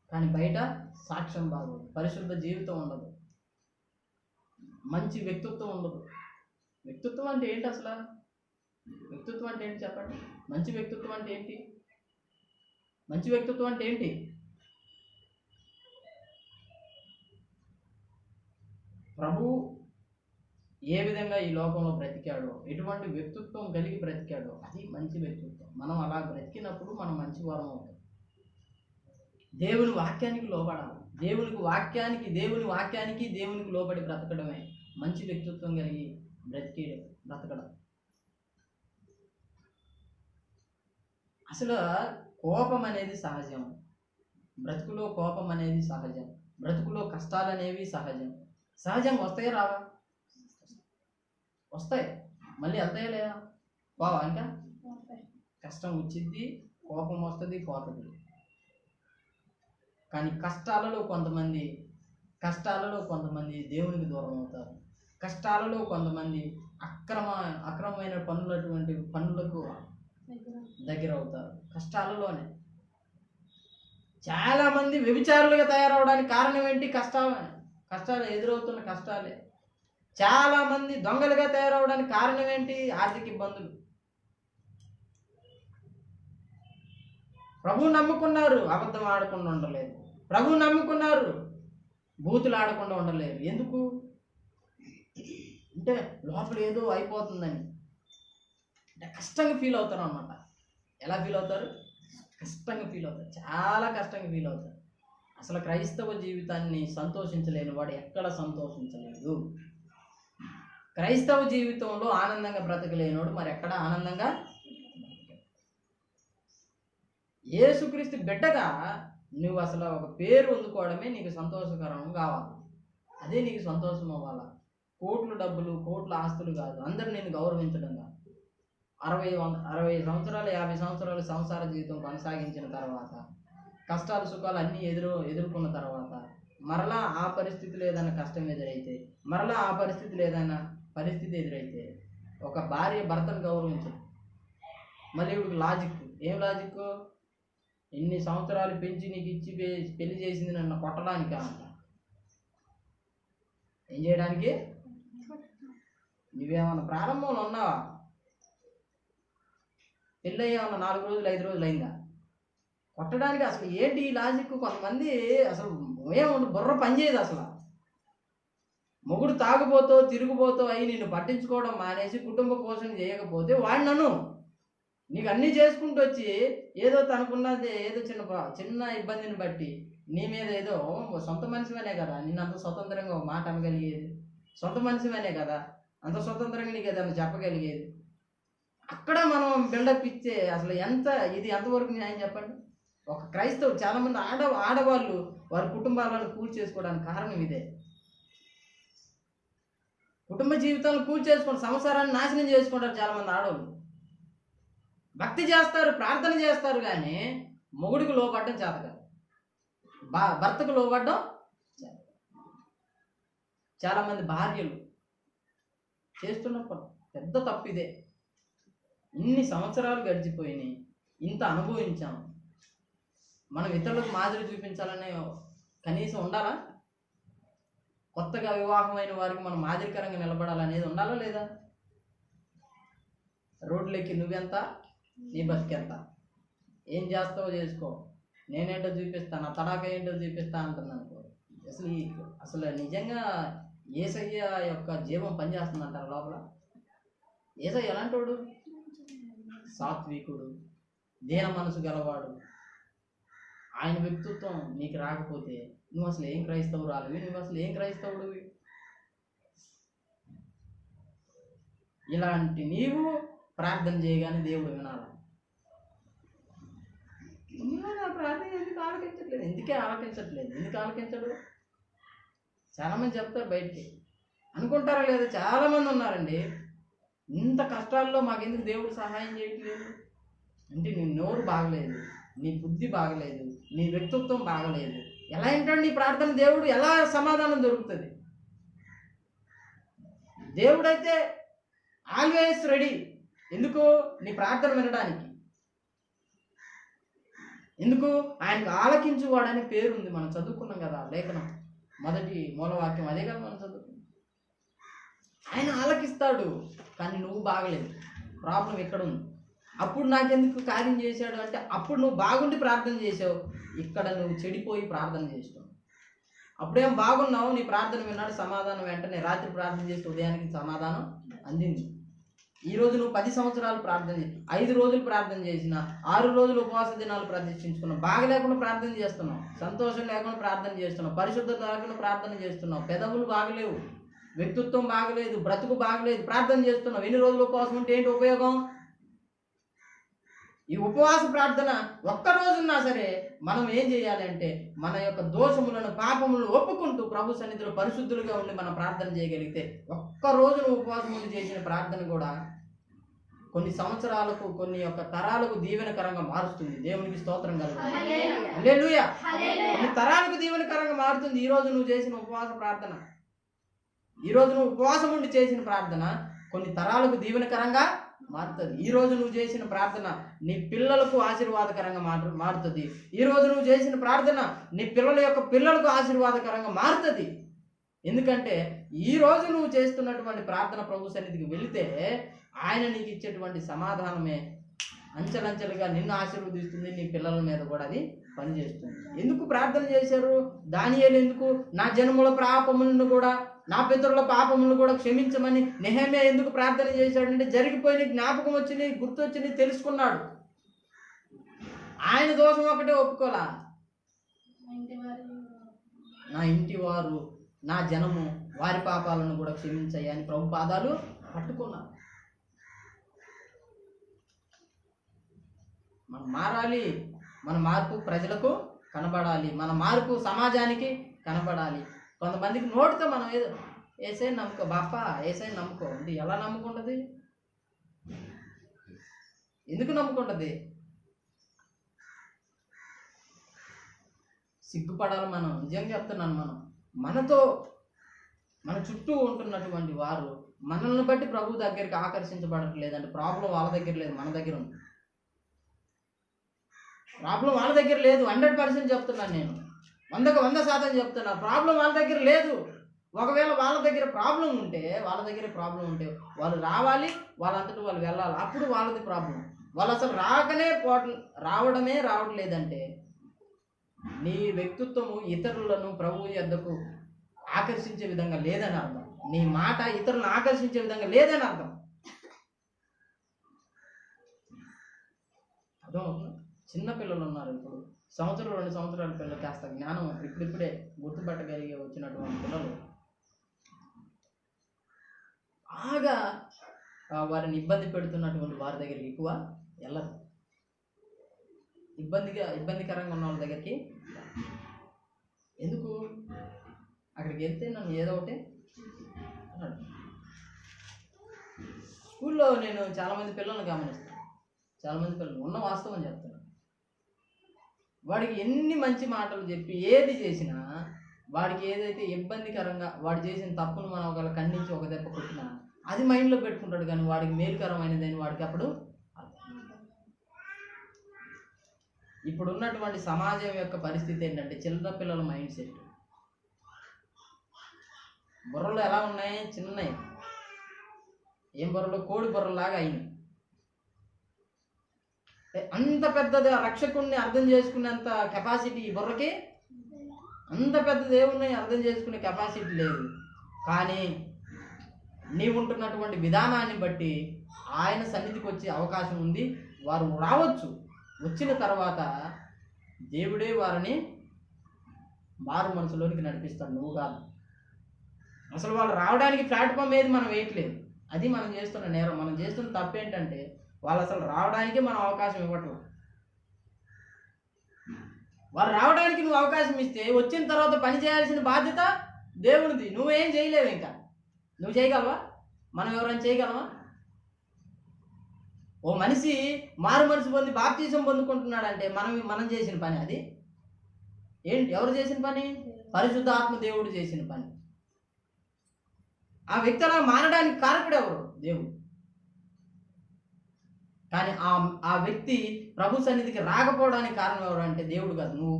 కానీ బయట సాక్ష్యం బాగోదు, పరిశుద్ధ జీవితం ఉండదు, మంచి వ్యక్తిత్వం ఉండదు. వ్యక్తిత్వం అంటే ఏంటి అసలు? వ్యక్తిత్వం అంటే ఏంటి చెప్పండి? మంచి వ్యక్తిత్వం అంటే ఏంటి? మంచి వ్యక్తిత్వం అంటే ఏంటి? ప్రభు ఏ విధంగా ఈ లోకంలో బ్రతికాడో, ఎటువంటి వ్యక్తిత్వం కలిగి బ్రతికాడో అది మంచి వ్యక్తిత్వం. మనం అలా బ్రతికినప్పుడు మనం మంచి వారం అవుతాం. దేవుని వాక్యానికి లోబడాలి. దేవుని వాక్యానికి లోబడి బ్రతకడమే మంచి వ్యక్తిత్వం కలిగి బ్రతకడం. అసలు కోపం అనేది సహజం, బ్రతుకులో కోపం అనేది సహజం, బ్రతుకులో కష్టాలు అనేవి సహజంగా వస్తాయి రావా? వస్తాయి. మళ్ళీ వెళ్తాయా లేదా? బావా ఇంకా కష్టం వచ్చింది, కోపం వస్తుంది, పోతుంది. కానీ కష్టాలలో కొంతమంది దేవునికి దూరం అవుతారు. కష్టాలలో కొంతమంది అక్రమమైన పనులకు దగ్గర అవుతారు. కష్టాలలోనే చాలా మంది వ్యభిచారులుగా తయారవడానికి కారణం ఏంటి? కష్టాలు ఎదురవుతున్న కష్టాలే. చాలా మంది దొంగలుగా తయారవడానికి కారణం ఏంటి? ఆర్థిక ఇబ్బందులు. ప్రభువు నమ్ముకున్నారు, అబద్ధం ఆడకుండా ఉండలేదు. ప్రభువు నమ్ముకున్నారు, బూతులు ఆడకుండా ఉండలేరు. ఎందుకు అంటే లోపల ఏదో అయిపోతుందని, అంటే కష్టంగా ఫీల్ అవుతారు అన్నమాట. ఎలా ఫీల్ అవుతారు? కష్టంగా ఫీల్ అవుతారు, చాలా కష్టంగా ఫీల్ అవుతారు. అసలు క్రైస్తవ జీవితాన్ని సంతోషించలేని వాడు ఎక్కడ సంతోషించలేదు. క్రైస్తవ జీవితంలో ఆనందంగా బ్రతకలేనోడు మరి ఎక్కడ ఆనందంగా. యేసుక్రీస్తు బిడ్డగా నువ్వు అసలు ఒక పేరు పొందుకోవడమే నీకు సంతోషకరం కావాలి. అదే నీకు సంతోషం అవ్వాలా. కోట్లు డబ్బులు, కోట్ల ఆస్తులు కాదు, అందరూ నేను గౌరవించడం కాదు. 60 సంవత్సరాలు 50 సంవత్సరాలు సంసార జీవితం కొనసాగించిన తర్వాత, కష్టాలు సుఖాలు అన్నీ ఎదుర్కొన్న తర్వాత, మరలా ఆ పరిస్థితులు ఏదైనా కష్టం ఎదురైతే, మరలా ఆ పరిస్థితులు ఏదైనా పరిస్థితి ఎదురైతే, ఒక భార్య భర్తను గౌరవించదు. మళ్ళీ ఇప్పుడు లాజిక్, ఏం లాజిక్? ఇన్ని సంవత్సరాలు పెంచి నీకు ఇచ్చి పెళ్లి చేసింది నన్ను కొట్టడానికి అంట. ఏం చేయడానికి? నువ్వేమన్నా ప్రారంభంలో ఉన్నావా? పెళ్ళి అయ్యేమన్నా 4 రోజులు 5 రోజులు అయిందా? కొట్టడానికి అసలు ఏంటి ఈ లాజిక్? కొంతమంది అసలు బుర్ర పనిచేయదు అసలు. మొగుడు తాగుబోతో తిరుగుబోతో అయి నిన్ను పట్టించుకోవడం మానేసి కుటుంబ పోషణ చేయకపోతే వాడు నన్ను నీకు అన్నీ చేసుకుంటూ వచ్చి ఏదో తనకున్నది ఏదో చిన్న ఇబ్బందిని బట్టి నీ మీద ఏదో సొంత మనిషివనే కదా నిన్ను అంత స్వతంత్రంగా ఒక మాట అనగలిగేది, సొంత మనిషివనే కదా అంత స్వతంత్రంగా నీకు ఏదైనా చెప్పగలిగేది. అక్కడ మనం బిల్డప్ ఇచ్చే అసలు ఇది ఎంతవరకు న్యాయం చెప్పండి? ఒక క్రైస్తవుడు, చాలామంది ఆడవాళ్ళు వారి కుటుంబాలను చేసుకోవడానికి కారణం ఇదే. కుటుంబ జీవితాలను చేసుకోండి, సంసారాన్ని నాశనం చేసుకుంటారు చాలామంది ఆడవాళ్ళు. భక్తి చేస్తారు, ప్రార్థన చేస్తారు, కానీ మొగుడికి లోపడ్డం చేత కాదు, భర్తకు లోపడ్డం. చాలామంది భార్యలు చేస్తున్నప్పుడు పెద్ద తప్పు ఇదే. ఇన్ని సంవత్సరాలు గడిచిపోయినాయి, ఇంత అనుభవించాం, మనం ఇతరులకు మాదిరి చూపించాలనే కనీసం ఉండాలా? కొత్తగా వివాహమైన వారికి మనం మాదిరికరంగా నిలబడాలనేది ఉండాలా లేదా? రోడ్లెక్కి నువ్వెంత, నీ బతికెంత, ఏం చేస్తావో చేసుకో, నేనేంటో చూపిస్తాను, నా తడాక ఏంటో చూపిస్తా అంటుంది అనుకో. అసలు నిజంగా యేసయ్య యొక్క జీవం పనిచేస్తుంది అంటారు లోపల. యేసయ్య ఎలాంటి వాడు? సాత్వికుడు, దీన మనసు గలవాడు. ఆయన వ్యక్తిత్వం నీకు రాకపోతే నువ్వు అసలు ఏం క్రైస్తవురాలివి, నువ్వు అసలు ఏం క్రైస్తవుడివి? ఇలాంటి నీవు ప్రార్థన చేయగానే దేవుడు వినాలి. ప్రార్థన ఎందుకు ఆలకించట్లేదు? ఎందుకు ఆలకించడు? చాలామంది చెప్తారు బయటికి, అనుకుంటారా లేదా? చాలామంది ఉన్నారండి, ఇంత కష్టాల్లో మాకెందుకు దేవుడు సహాయం చేయట్లేదు అంటే నీ నోరు బాగలేదు, నీ బుద్ధి బాగలేదు, నీ వ్యక్తిత్వం బాగలేదు. ఎలా ఏంటండి నీ ప్రార్థన దేవుడు ఎలా సమాధానం దొరుకుతుంది? దేవుడైతే ఆల్వేస్ రెడీ. ఎందుకు? నీ ప్రార్థన వినడానికి. ఎందుకు? ఆయనకు ఆలకించువాడని పేరు ఉంది. మనం చదువుకున్నాం కదా లేఖనం, మొదటి మూలవాక్యం అదే కదా మనం చదువుకున్నాం. ఆయన ఆలకిస్తాడు, కానీ నువ్వు బాగలేదు. ప్రాబ్లం ఎక్కడ ఉంది? అప్పుడు నాకెందుకు కార్యం చేశాడు అంటే అప్పుడు నువ్వు బాగుండి ప్రార్థన చేసావు, ఇక్కడ నువ్వు చెడిపోయి ప్రార్థన చేస్తావు. అప్పుడేం బాగున్నావు, నీ ప్రార్థన విన్నాడు, సమాధానం వెంటనే రాత్రి ప్రార్థన చేస్తే ఉదయానికి సమాధానం అందింది. ఈరోజు నువ్వు 10 సంవత్సరాలు ప్రార్థన చేసి 5 రోజులు ప్రార్థన చేసిన, 6 రోజులు ఉపవాస దినాలు ప్రతిష్ఠించుకున్నావు, బాగా లేకుండా ప్రార్థన చేస్తున్నావు, సంతోషం లేకుండా ప్రార్థన చేస్తున్నావు, పరిశుద్ధత లేకుండా ప్రార్థన చేస్తున్నావు, పెదవులు బాగలేవు, వ్యక్తిత్వం బాగలేదు, బ్రతుకు బాగలేదు, ప్రార్థన చేస్తున్నావు. ఎన్ని రోజులు ఉపవాసం ఉంటే ఏంటి ఉపయోగం? ఈ ఉపవాస ప్రార్థన ఒక్కరోజున్నా సరే మనం ఏం చేయాలి అంటే మన యొక్క దోషములను పాపములను ఒప్పుకుంటూ ప్రభు సన్నిధిలో పరిశుద్ధులుగా ఉండి మనం ప్రార్థన చేయగలిగితే, ఒక్కరోజు ఉపవాసం ఉండి చేసిన ప్రార్థన కూడా కొన్ని సంవత్సరాలకు, కొన్ని యొక్క తరాలకు దీవెనకరంగా మారుస్తుంది. దేవునికి స్తోత్రం కలుగుతుంది. హల్లెలూయా. కొన్ని తరాలకు దీవెనకరంగా మారుతుంది. ఈరోజు నువ్వు చేసిన ఉపవాస ప్రార్థన, ఈరోజు నువ్వు ఉపవాసం ఉండి చేసిన ప్రార్థన కొన్ని తరాలకు దీవెనకరంగా మారుతుంది. ఈరోజు నువ్వు చేసిన ప్రార్థన నీ పిల్లలకు ఆశీర్వాదకరంగా మారుతుంది. ఈరోజు నువ్వు చేసిన ప్రార్థన నీ పిల్లల యొక్క పిల్లలకు ఆశీర్వాదకరంగా మారుతుంది. ఎందుకంటే ఈరోజు నువ్వు చేస్తున్నటువంటి ప్రార్థన ప్రభు సన్నిధికి వెళితే ఆయన నీకు ఇచ్చేటువంటి సమాధానమే అంచెలంచెలుగా నిన్ను ఆశీర్వదిస్తుంది, నీ పిల్లల మీద కూడా అది పనిచేస్తుంది. ఎందుకు ప్రార్థన చేశారు దానియేలు? ఎందుకు నా జనముల పాపములను కూడా, నా పితరుల పాపములను కూడా క్షమించమని నెహెమ్యా ఎందుకు ప్రార్థన చేశాడంటే, జరిగిపోయిన జ్ఞాపకం వచ్చింది, గుర్తు వచ్చింది, తెలుసుకున్నాడు. ఆయన దోషం ఒకటే ఒప్పుకోలా, నా ఇంటి వారు, నా జనము, వారి పాపాలను కూడా క్షమించయ్యా అని ప్రభు పాదాలు పట్టుకున్నారు. మనం మారాలి, మన మార్పు ప్రజలకు కనబడాలి, మన మార్పు సమాజానికి కనబడాలి. కొంతమందికి నోటితో మనం ఏదో ఏసై నమ్ముకో బాప్ప, ఏసై నమ్ముకో అంటే ఎలా నమ్ముకుంటుంది? ఎందుకు నమ్ముకుంటుంది? సిగ్గుపడాలి మనం. నిజంగా చెప్తున్నాను, మనతో మన చుట్టూ ఉంటున్నటువంటి వారు మనల్ని బట్టి ప్రభు దగ్గరికి ఆకర్షించబడట్లేదంటే ప్రాబ్లం వాళ్ళ దగ్గర లేదు, మన దగ్గర ఉంది. ప్రాబ్లం వాళ్ళ దగ్గర లేదు, 100% చెప్తున్నాను నేను, 100% చెప్తున్నాను. ప్రాబ్లం వాళ్ళ దగ్గర లేదు. ఒకవేళ వాళ్ళ దగ్గర ప్రాబ్లం ఉంటే వాళ్ళు రావాలి, వాళ్ళంతటా వాళ్ళు వెళ్ళాలి, అప్పుడు వాళ్ళది ప్రాబ్లం. వాళ్ళు అసలు రావడమే రావట్లేదంటే నీ వ్యక్తిత్వము ఇతరులను ప్రభు యొద్దకు ఆకర్షించే విధంగా లేదని అర్థం. నీ మాట ఇతరులను ఆకర్షించే విధంగా లేదని అర్థం. అర్థమవుతుంది? చిన్న పిల్లలు ఉన్నారు, ఇప్పుడు 1-2 సంవత్సరాల పిల్లలు కాస్త జ్ఞానం ఇప్పుడిప్పుడే గుర్తుపట్టగలిగే వచ్చినటువంటి పిల్లలు బాగా వారిని ఇబ్బంది పెడుతున్నటువంటి వారి దగ్గరికి ఎక్కువ వెళ్ళరు. ఇబ్బందికరంగా ఉన్న వాళ్ళ దగ్గరికి ఎందుకు? అక్కడికి వెళ్తే నన్ను ఏదో ఒకటి అన్నాడు. స్కూల్లో నేను చాలామంది పిల్లల్ని గమనిస్తాను, చాలామంది పిల్లలు ఉన్న వాస్తవం చెప్తున్నాను. వాడికి ఎన్ని మంచి మాటలు చెప్పి ఏది చేసినా, వాడికి ఏదైతే ఇబ్బందికరంగా వాడు చేసిన తప్పును మనం ఒకవేళ ఖండించి ఒక దెబ్బ కొట్టినా అది మైండ్లో పెట్టుకుంటాడు, కానీ వాడికి మేలుకరమైనదని వాడికి అప్పుడు ఇప్పుడు ఉన్నటువంటి సమాజం యొక్క పరిస్థితి ఏంటంటే, చిన్న పిల్లల మైండ్ సెట్ బుర్రలు ఎలా ఉన్నాయి? చిన్నవి. ఏం బుర్రలు? కోడి బుర్రలాగా అయినాయి. అంత పెద్దది రక్షకుడిని అర్థం చేసుకునేంత కెపాసిటీ ఈ బుర్రకి, అంత పెద్దది ఏమున్నాయి అర్థం చేసుకునే కెపాసిటీ లేదు. కానీ నీవుంటున్నటువంటి విధానాన్ని బట్టి ఆయన సన్నిధికి వచ్చే అవకాశం ఉంది. వారు రావచ్చు, వచ్చిన తర్వాత దేవుడే వారిని మారు మనసులోనికి నడిపిస్తాడు, నువ్వు కాదు. అసలు వాళ్ళు రావడానికి ప్లాట్ఫామ్ ఏది మనం వేయట్లేదు, అది మనం చేస్తున్న నేరం. మనం చేస్తున్న తప్పు ఏంటంటే వాళ్ళు అసలు రావడానికి మనం అవకాశం ఇవ్వట్లేదు. వాళ్ళు రావడానికి నువ్వు అవకాశం ఇస్తే వచ్చిన తర్వాత పని చేయాల్సిన బాధ్యత దేవునిది. నువ్వేం చేయలేవు. ఇంకా నువ్వు చేయగలవా? మనం ఎవరైనా చేయగలవా? ఓ మనిషి మారు మనసు పొంది బాప్తిజం పొందుకుంటున్నాడంటే మనం చేసిన పని అది ఏంటి? ఎవరు చేసిన పని? పరిశుద్ధాత్మ దేవుడు చేసిన పని. ఆ వ్యక్తి అలా మారడానికి కారకుడు ఎవరు? దేవుడు. కానీ ఆ వ్యక్తి ప్రభు సన్నిధికి రాకపోవడానికి కారణం ఎవరు అంటే దేవుడు కాదు, నువ్వు.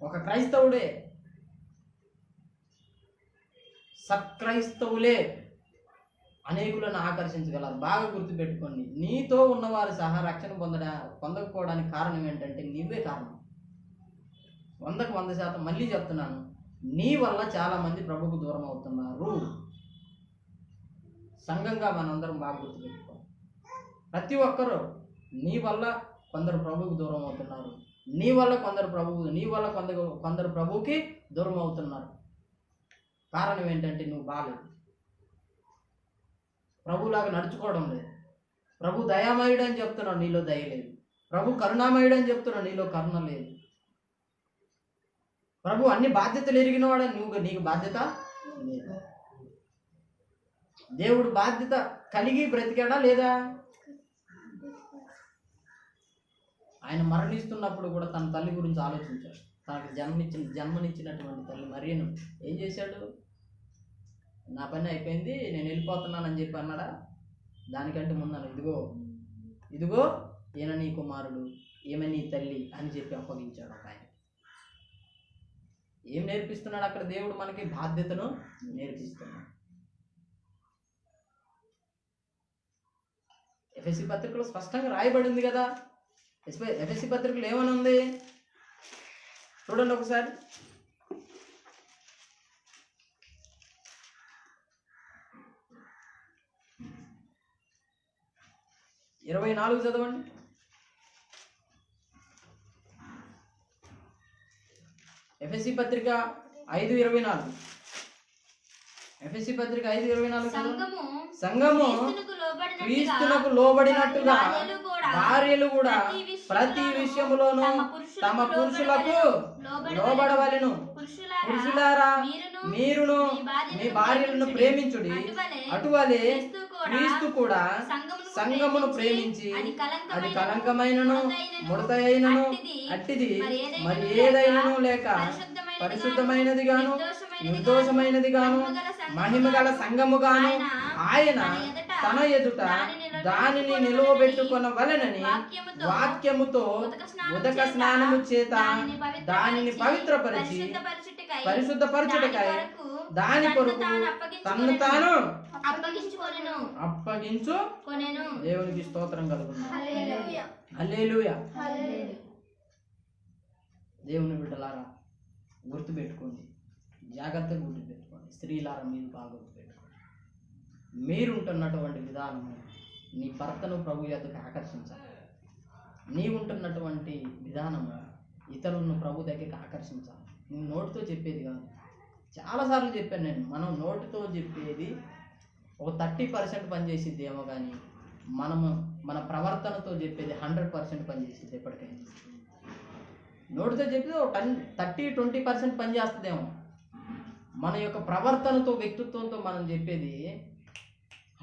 ఒక క్రైస్తవుడే, సత్క్రైస్తవులే అనేకులను ఆకర్షించగలరు. బాగా గుర్తుపెట్టుకోండి, నీతో ఉన్నవారు సహా రక్షణ పొందకపోవడానికి కారణం ఏంటంటే నీవే కారణం. 100% మళ్ళీ చెప్తున్నాను, నీ వల్ల చాలా మంది ప్రభువుకు దూరం అవుతున్నారు. సంఘంగా మనందరం బాగా గుర్తుపెట్టుకోవాలి. ప్రతి ఒక్కరూ నీ వల్ల కొందరు ప్రభువుకు దూరం అవుతున్నారు, నీ వల్ల కొందరు ప్రభువుకి దూరం అవుతున్నారు. కారణం ఏంటంటే నువ్వు బాలేదు, ప్రభులాగా నడుచుకోవడం లేదు. ప్రభు దయామయుడు అని చెప్తున్నాడు, నీలో దయ లేదు. ప్రభు కరుణామయుడు అని చెప్తున్నాడు, నీలో కరుణ లేదు. ప్రభు అన్ని బాధ్యతలు ఎరిగినవాడని నీకు బాధ్యత లేదు. దేవుడు బాధ్యత కలిగి బ్రతికాడా లేదా? ఆయన మరణిస్తున్నప్పుడు కూడా తన తల్లి గురించి ఆలోచించాడు. తనకు జన్మనిచ్చినటువంటి తల్లి మరియను ఏం చేశాడు? నా పని అయిపోయింది, నేను వెళ్ళిపోతున్నానని చెప్పి అన్నాడా? దానికంటే ముందు ఇదిగో ఈయన నీ కుమారుడు, ఈమె నీ తల్లి అని చెప్పి అప్పగించాడు ఆయన. ఏం నేర్పిస్తున్నాడు అక్కడ? దేవుడు మనకి బాధ్యతను నేర్పిస్తున్నాడు. ఎఫెసీ పత్రికలో స్పష్టంగా రాయబడింది కదా. ఎఫెసీ పత్రికలో ఏమని ఉంది చూడండి ఒకసారి. 24 చదవండి. ఎఫెసీ పత్రిక 5:24. ఎఫెసీ పత్రిక 5:24. సంఘము క్రీస్తునకు లోబడినట్టుగా భార్యలు కూడా ప్రతి విషయములోనూ తమ పురుషులకు లోబడవలెను. పురుషులారా మీరును మీ భార్యలను ప్రేమించుడి, అటువలే క్రీస్తు కూడా సంఘమును ప్రేమించి అది కలంకమైనను ముడతైనను అట్టిది మరి ఏదైనను లేక పరిశుద్ధమైనది గాను నిర్దోషమైనది గాను మహిమగల సంఘము గాను ఆయన తన ఎదుట దానిని నిలువబెట్టుకొనవలెనని వాక్యముతో ఉదక స్నానము చేత దానిని పవిత్రపరిచి పరిశుద్ధపరచుటకై దాని కొరకు తన్ను తాను అప్పగించుకొనెను. దేవునికి స్తోత్రం కలుగును. హల్లెలూయా. దేవుని బిడ్డలారా గుర్తుపెట్టుకోండి, జాగ్రత్తగా గుర్తుపెట్టుకోండి. స్త్రీలారా మీరు బాగా గుర్తుపెట్టుకోండి. మీరుంటున్నటువంటి విధానము నీ భర్తను ప్రభు యొద్దకు ఆకర్షించాలి. నీవుంటున్నటువంటి విధానము ఇతరులను ప్రభు దగ్గరికి ఆకర్షించాలి. నువ్వు నోటితో చెప్పేది కాదు. చాలాసార్లు చెప్పాను నేను, మనం నోటితో చెప్పేది ఒక 30% పనిచేసిద్ది ఏమో, కానీ మనము మన ప్రవర్తనతో చెప్పేది 100% పనిచేసిద్ది. ఎప్పటికైనా నోటితో చెప్పేది ఒక 30-20% పనిచేస్తుందేమో. మన యొక్క ప్రవర్తనతో వ్యక్తిత్వంతో మనం చెప్పేది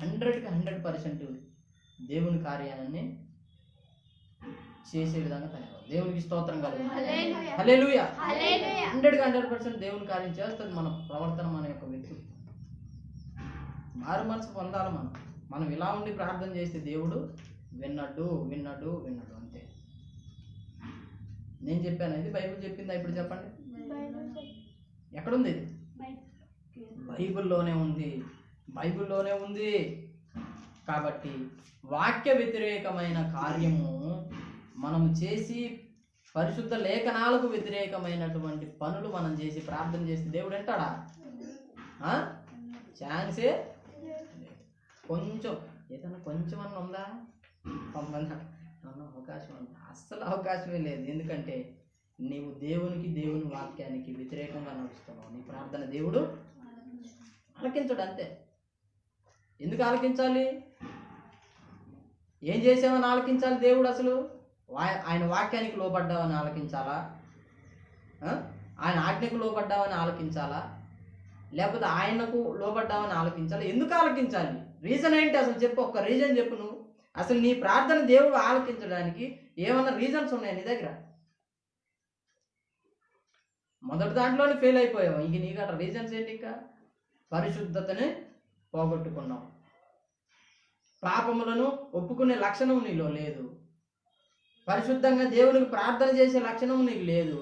100% దేవుని కార్యాన్ని చేసే విధంగా తయారు. దేవునికి స్తోత్రం కలుగును. హల్లెలూయా. 100% దేవుని కార్యం చేస్తుంది మన ప్రవర్తన, మన యొక్క వ్యక్తిత్వం. మారు మనసు పొందాలి. మనం ఇలా ఉండి ప్రార్థన చేస్తే దేవుడు విన్నాడు అంతే. నేను చెప్పాను, ఇది బైబిల్ చెప్పిందా? ఇప్పుడు చెప్పండి, ఎక్కడుంది? ఇది బైబిల్లోనే ఉంది. కాబట్టి వాక్య వ్యతిరేకమైన కార్యము మనం చేసి పరిశుద్ధ లేఖనాలకు వ్యతిరేకమైనటువంటి పనులు మనం చేసి ప్రార్థన చేస్తే దేవుడు వింటాడా? ఛాన్సే కొంచెం అన్న ఉందా? అవకాశం ఉందా? అస్సలు అవకాశమే లేదు. ఎందుకంటే నీవు దేవుని వాక్యానికి వ్యతిరేకంగా నడుస్తున్నావు. నీ ప్రార్థన దేవుడు ఆలకించడు, అంతే. ఎందుకు ఆలకించాలి? ఏం చేసావని ఆలకించాలి దేవుడు? అసలు ఆయన వాక్యానికి లోబడ్డావని ఆలకించాలా? ఆయన ఆజ్ఞకు లోబడ్డావని ఆలకించాలా? లేకపోతే ఆయనకు లోబడ్డావని ఆలకించాలా? ఎందుకు ఆలకించాలి? రీజన్ ఏంటి అసలు చెప్పు. ఒక్క రీజన్ చెప్పు నువ్వు. అసలు నీ ప్రార్థన దేవుడు ఆలకించడానికి ఏమన్నా రీజన్స్ ఉన్నాయా నీ దగ్గర? మొదటి దాంట్లోనే ఫెయిల్ అయిపోయావు. ఇంక నీకు అట్లా రీజన్స్ ఏంటి? ఇంకా పరిశుద్ధతని పోగొట్టుకున్నావు. పాపములను ఒప్పుకునే లక్షణం నీలో లేదు. పరిశుద్ధంగా దేవునికి ప్రార్థన చేసే లక్షణం నీకు లేదు.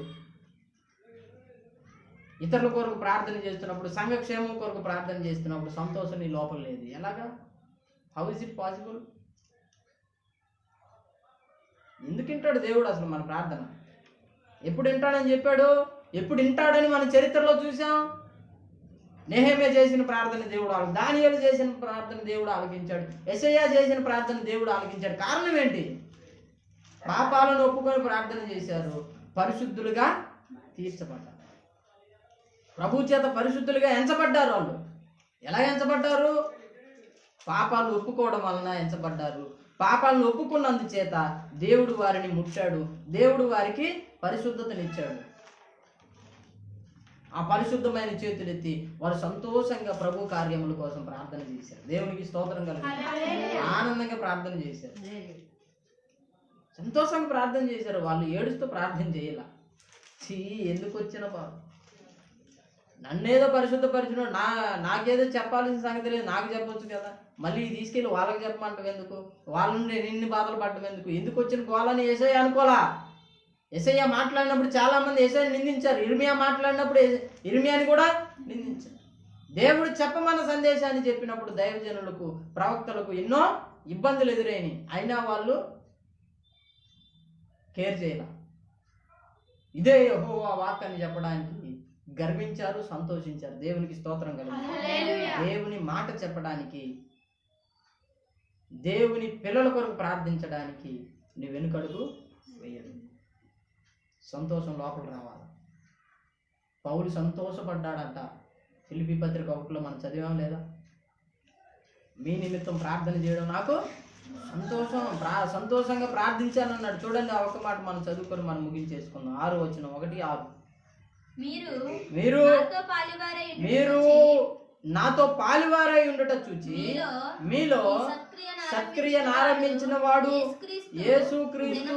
ఇతరుల కొరకు ప్రార్థన చేస్తున్నప్పుడు, సంఘక్షేమం కొరకు ప్రార్థన చేస్తున్నప్పుడు సంతోషం నీ లోపల లేదు. ఎలాగా? How is it possible? ఎందుకు వింటాడు దేవుడు అసలు మన ప్రార్థన? ఎప్పుడు వింటాడని చెప్పాడు? ఎప్పుడు వింటాడని మన చరిత్రలో చూసాం. నెహెమ్యా చేసిన ప్రార్థన దేవుడు దానియేలు చేసిన ప్రార్థన దేవుడు ఆలకించాడు. యెషయా చేసిన ప్రార్థన దేవుడు ఆలకించాడు. కారణం ఏంటి? పాపాలను ఒప్పుకొని ప్రార్థన చేశారు, పరిశుద్ధులుగా తీర్చబడ్డారు. ప్రభు చేత పరిశుద్ధులుగా ఎంచబడ్డారు. వాళ్ళు ఎలా ఎంచబడ్డారు? పాపాలను ఒప్పుకోవడం వలన ఎంచబడ్డారు. పాపాలను ఒప్పుకున్నందుచేత దేవుడు వారిని ముట్టాడు. దేవుడు వారికి పరిశుద్ధతనిచ్చాడు. ఆ పరిశుద్ధమైన చేతులెత్తి వారు సంతోషంగా ప్రభు కార్యముల కోసం ప్రార్థన చేశారు. దేవునికి స్తోత్రం కలుగుతుంది. ఆనందంగా ప్రార్థన చేశారు, సంతోషంగా ప్రార్థన చేశారు. వాళ్ళు ఏడుస్తూ ప్రార్థన చేయాల. ఎందుకు వచ్చిన బాబు, నన్నేదో పరిశుద్ధపరిచిన నాకేదో చెప్పాల్సిన సంగతి లేదు, నాకు చెప్పొచ్చు కదా. మళ్ళీ తీసుకెళ్ళి వాళ్ళకి చెప్పమంటావు ఎందుకు? వాళ్ళ నుండి నిన్ను బాధలు పడ్డం ఎందుకు? ఎందుకు వచ్చిన గోలని యెషయా అనుకోలా. యెషయా మాట్లాడినప్పుడు చాలా మంది యెషయాని నిందించారు. ఇర్మియా మాట్లాడినప్పుడు ఇర్మియాని కూడా నిందించారు. దేవుడు చెప్పమన్న సందేశాన్ని చెప్పినప్పుడు దైవజనులకు, ప్రవక్తలకు ఎన్నో ఇబ్బందులు ఎదురైనాయి, అయినా వాళ్ళు కేర్ చేయాల. ఇదే యెహోవా వాక్యాన్ని చెప్పడానికి గర్వించారు, సంతోషించారు. దేవునికి స్తోత్రం కలుగును. దేవుని మాట చెప్పడానికి, దేవుని పిల్లల కొరకు ప్రార్థించడానికి నీ వెనుకడుగు వేయదు. సంతోషం లోపల రావాలి. పౌలు సంతోషపడ్డాడంట. ఫిలిప్పీ పత్రిక 1లో మనం చదివాం లేదా? మీ నిమిత్తం ప్రార్థన చేయడం నాకు సంతోషం, సంతోషంగా ప్రార్థించానన్నాడు. చూడండి, ఆ ఒక్క మాట మనం చదువుకొని మనం ముగించేసుకుందాం. 6 వచనం 1-6. మీరు నాతో పాలివారై ఉండట చూచి మీలో సత్క్రియను ఆరంభించిన వాడు యేసుక్రీస్తు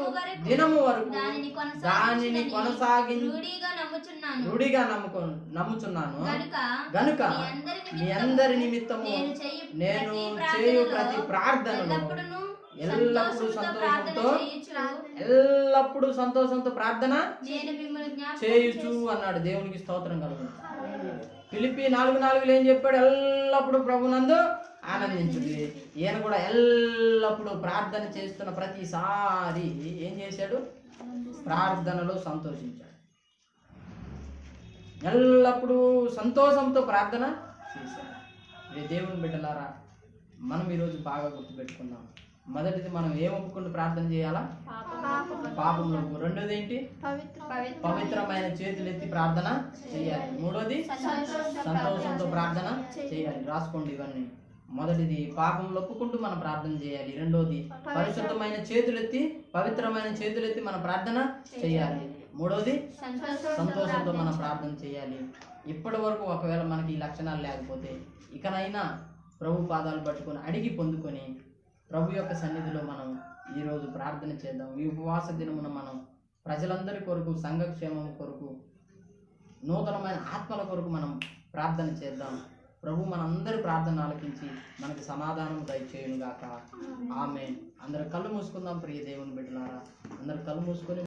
దినము వరకు దానిని రూఢిగా నమ్ముచున్నాను గనుక మీ అందరి నిమిత్తము నేను చేయు ప్రతి ప్రార్థనలో ఎల్లప్పుడూ సంతోషంతో ప్రార్థన చేయుచు అన్నాడు. దేవునికి స్తోత్రం కలుగును. ఫిలిప్పీ 4:4 ఏం చెప్పాడు? ఎల్లప్పుడూ ప్రభునందు ఆనందించుడి. ఈయన కూడా ఎల్లప్పుడూ ప్రార్థన చేస్తున్న ప్రతిసారి ఏం చేశాడు? ప్రార్థనలో సంతోషించాడు. ఎల్లప్పుడూ సంతోషంతో ప్రార్థన చేశాడు. దేవుని బిడ్డలారా, మనం ఈరోజు బాగా గుర్తుపెట్టుకున్నాం. మొదటిది, మనం ఏం ఒప్పుకుంటూ ప్రార్థన చేయాలా? పాపంలో. రెండోది ఏంటి? పవిత్రమైన చేతులెత్తి ప్రార్థన చేయాలి. మూడోది, సంతోషంతో ప్రార్థన చేయాలి. రాసుకోండి ఇవన్నీ. మొదటిది పాపంలో ఒప్పుకుంటూ మనం ప్రార్థన చేయాలి. రెండోది, పరిశుద్ధమైన చేతులెత్తి, పవిత్రమైన చేతులెత్తి మనం ప్రార్థన చేయాలి. మూడోది, సంతోషంతో మనం ప్రార్థన చేయాలి. ఇప్పటి వరకు ఒకవేళ మనకి ఈ లక్షణాలు లేకపోతే ఇకనైనా ప్రభు పాదాలు పట్టుకొని అడిగి పొందుకొని ప్రభు యొక్క సన్నిధిలో మనం ఈరోజు ప్రార్థన చేద్దాం. ఈ ఉపవాస దినమున మనం ప్రజలందరి కొరకు, సంఘక్షేమం కొరకు, నూతనమైన ఆత్మల కొరకు మనం ప్రార్థన చేద్దాం. ప్రభు మనందరి ప్రార్థన ఆలకించి మనకు సమాధానం దయచేయును గాక. ఆమేన్. అందరూ కళ్ళు మూసుకుందాం. ప్రియ దేవుని బిడ్డలారా, అందరూ కళ్ళు మూసుకొని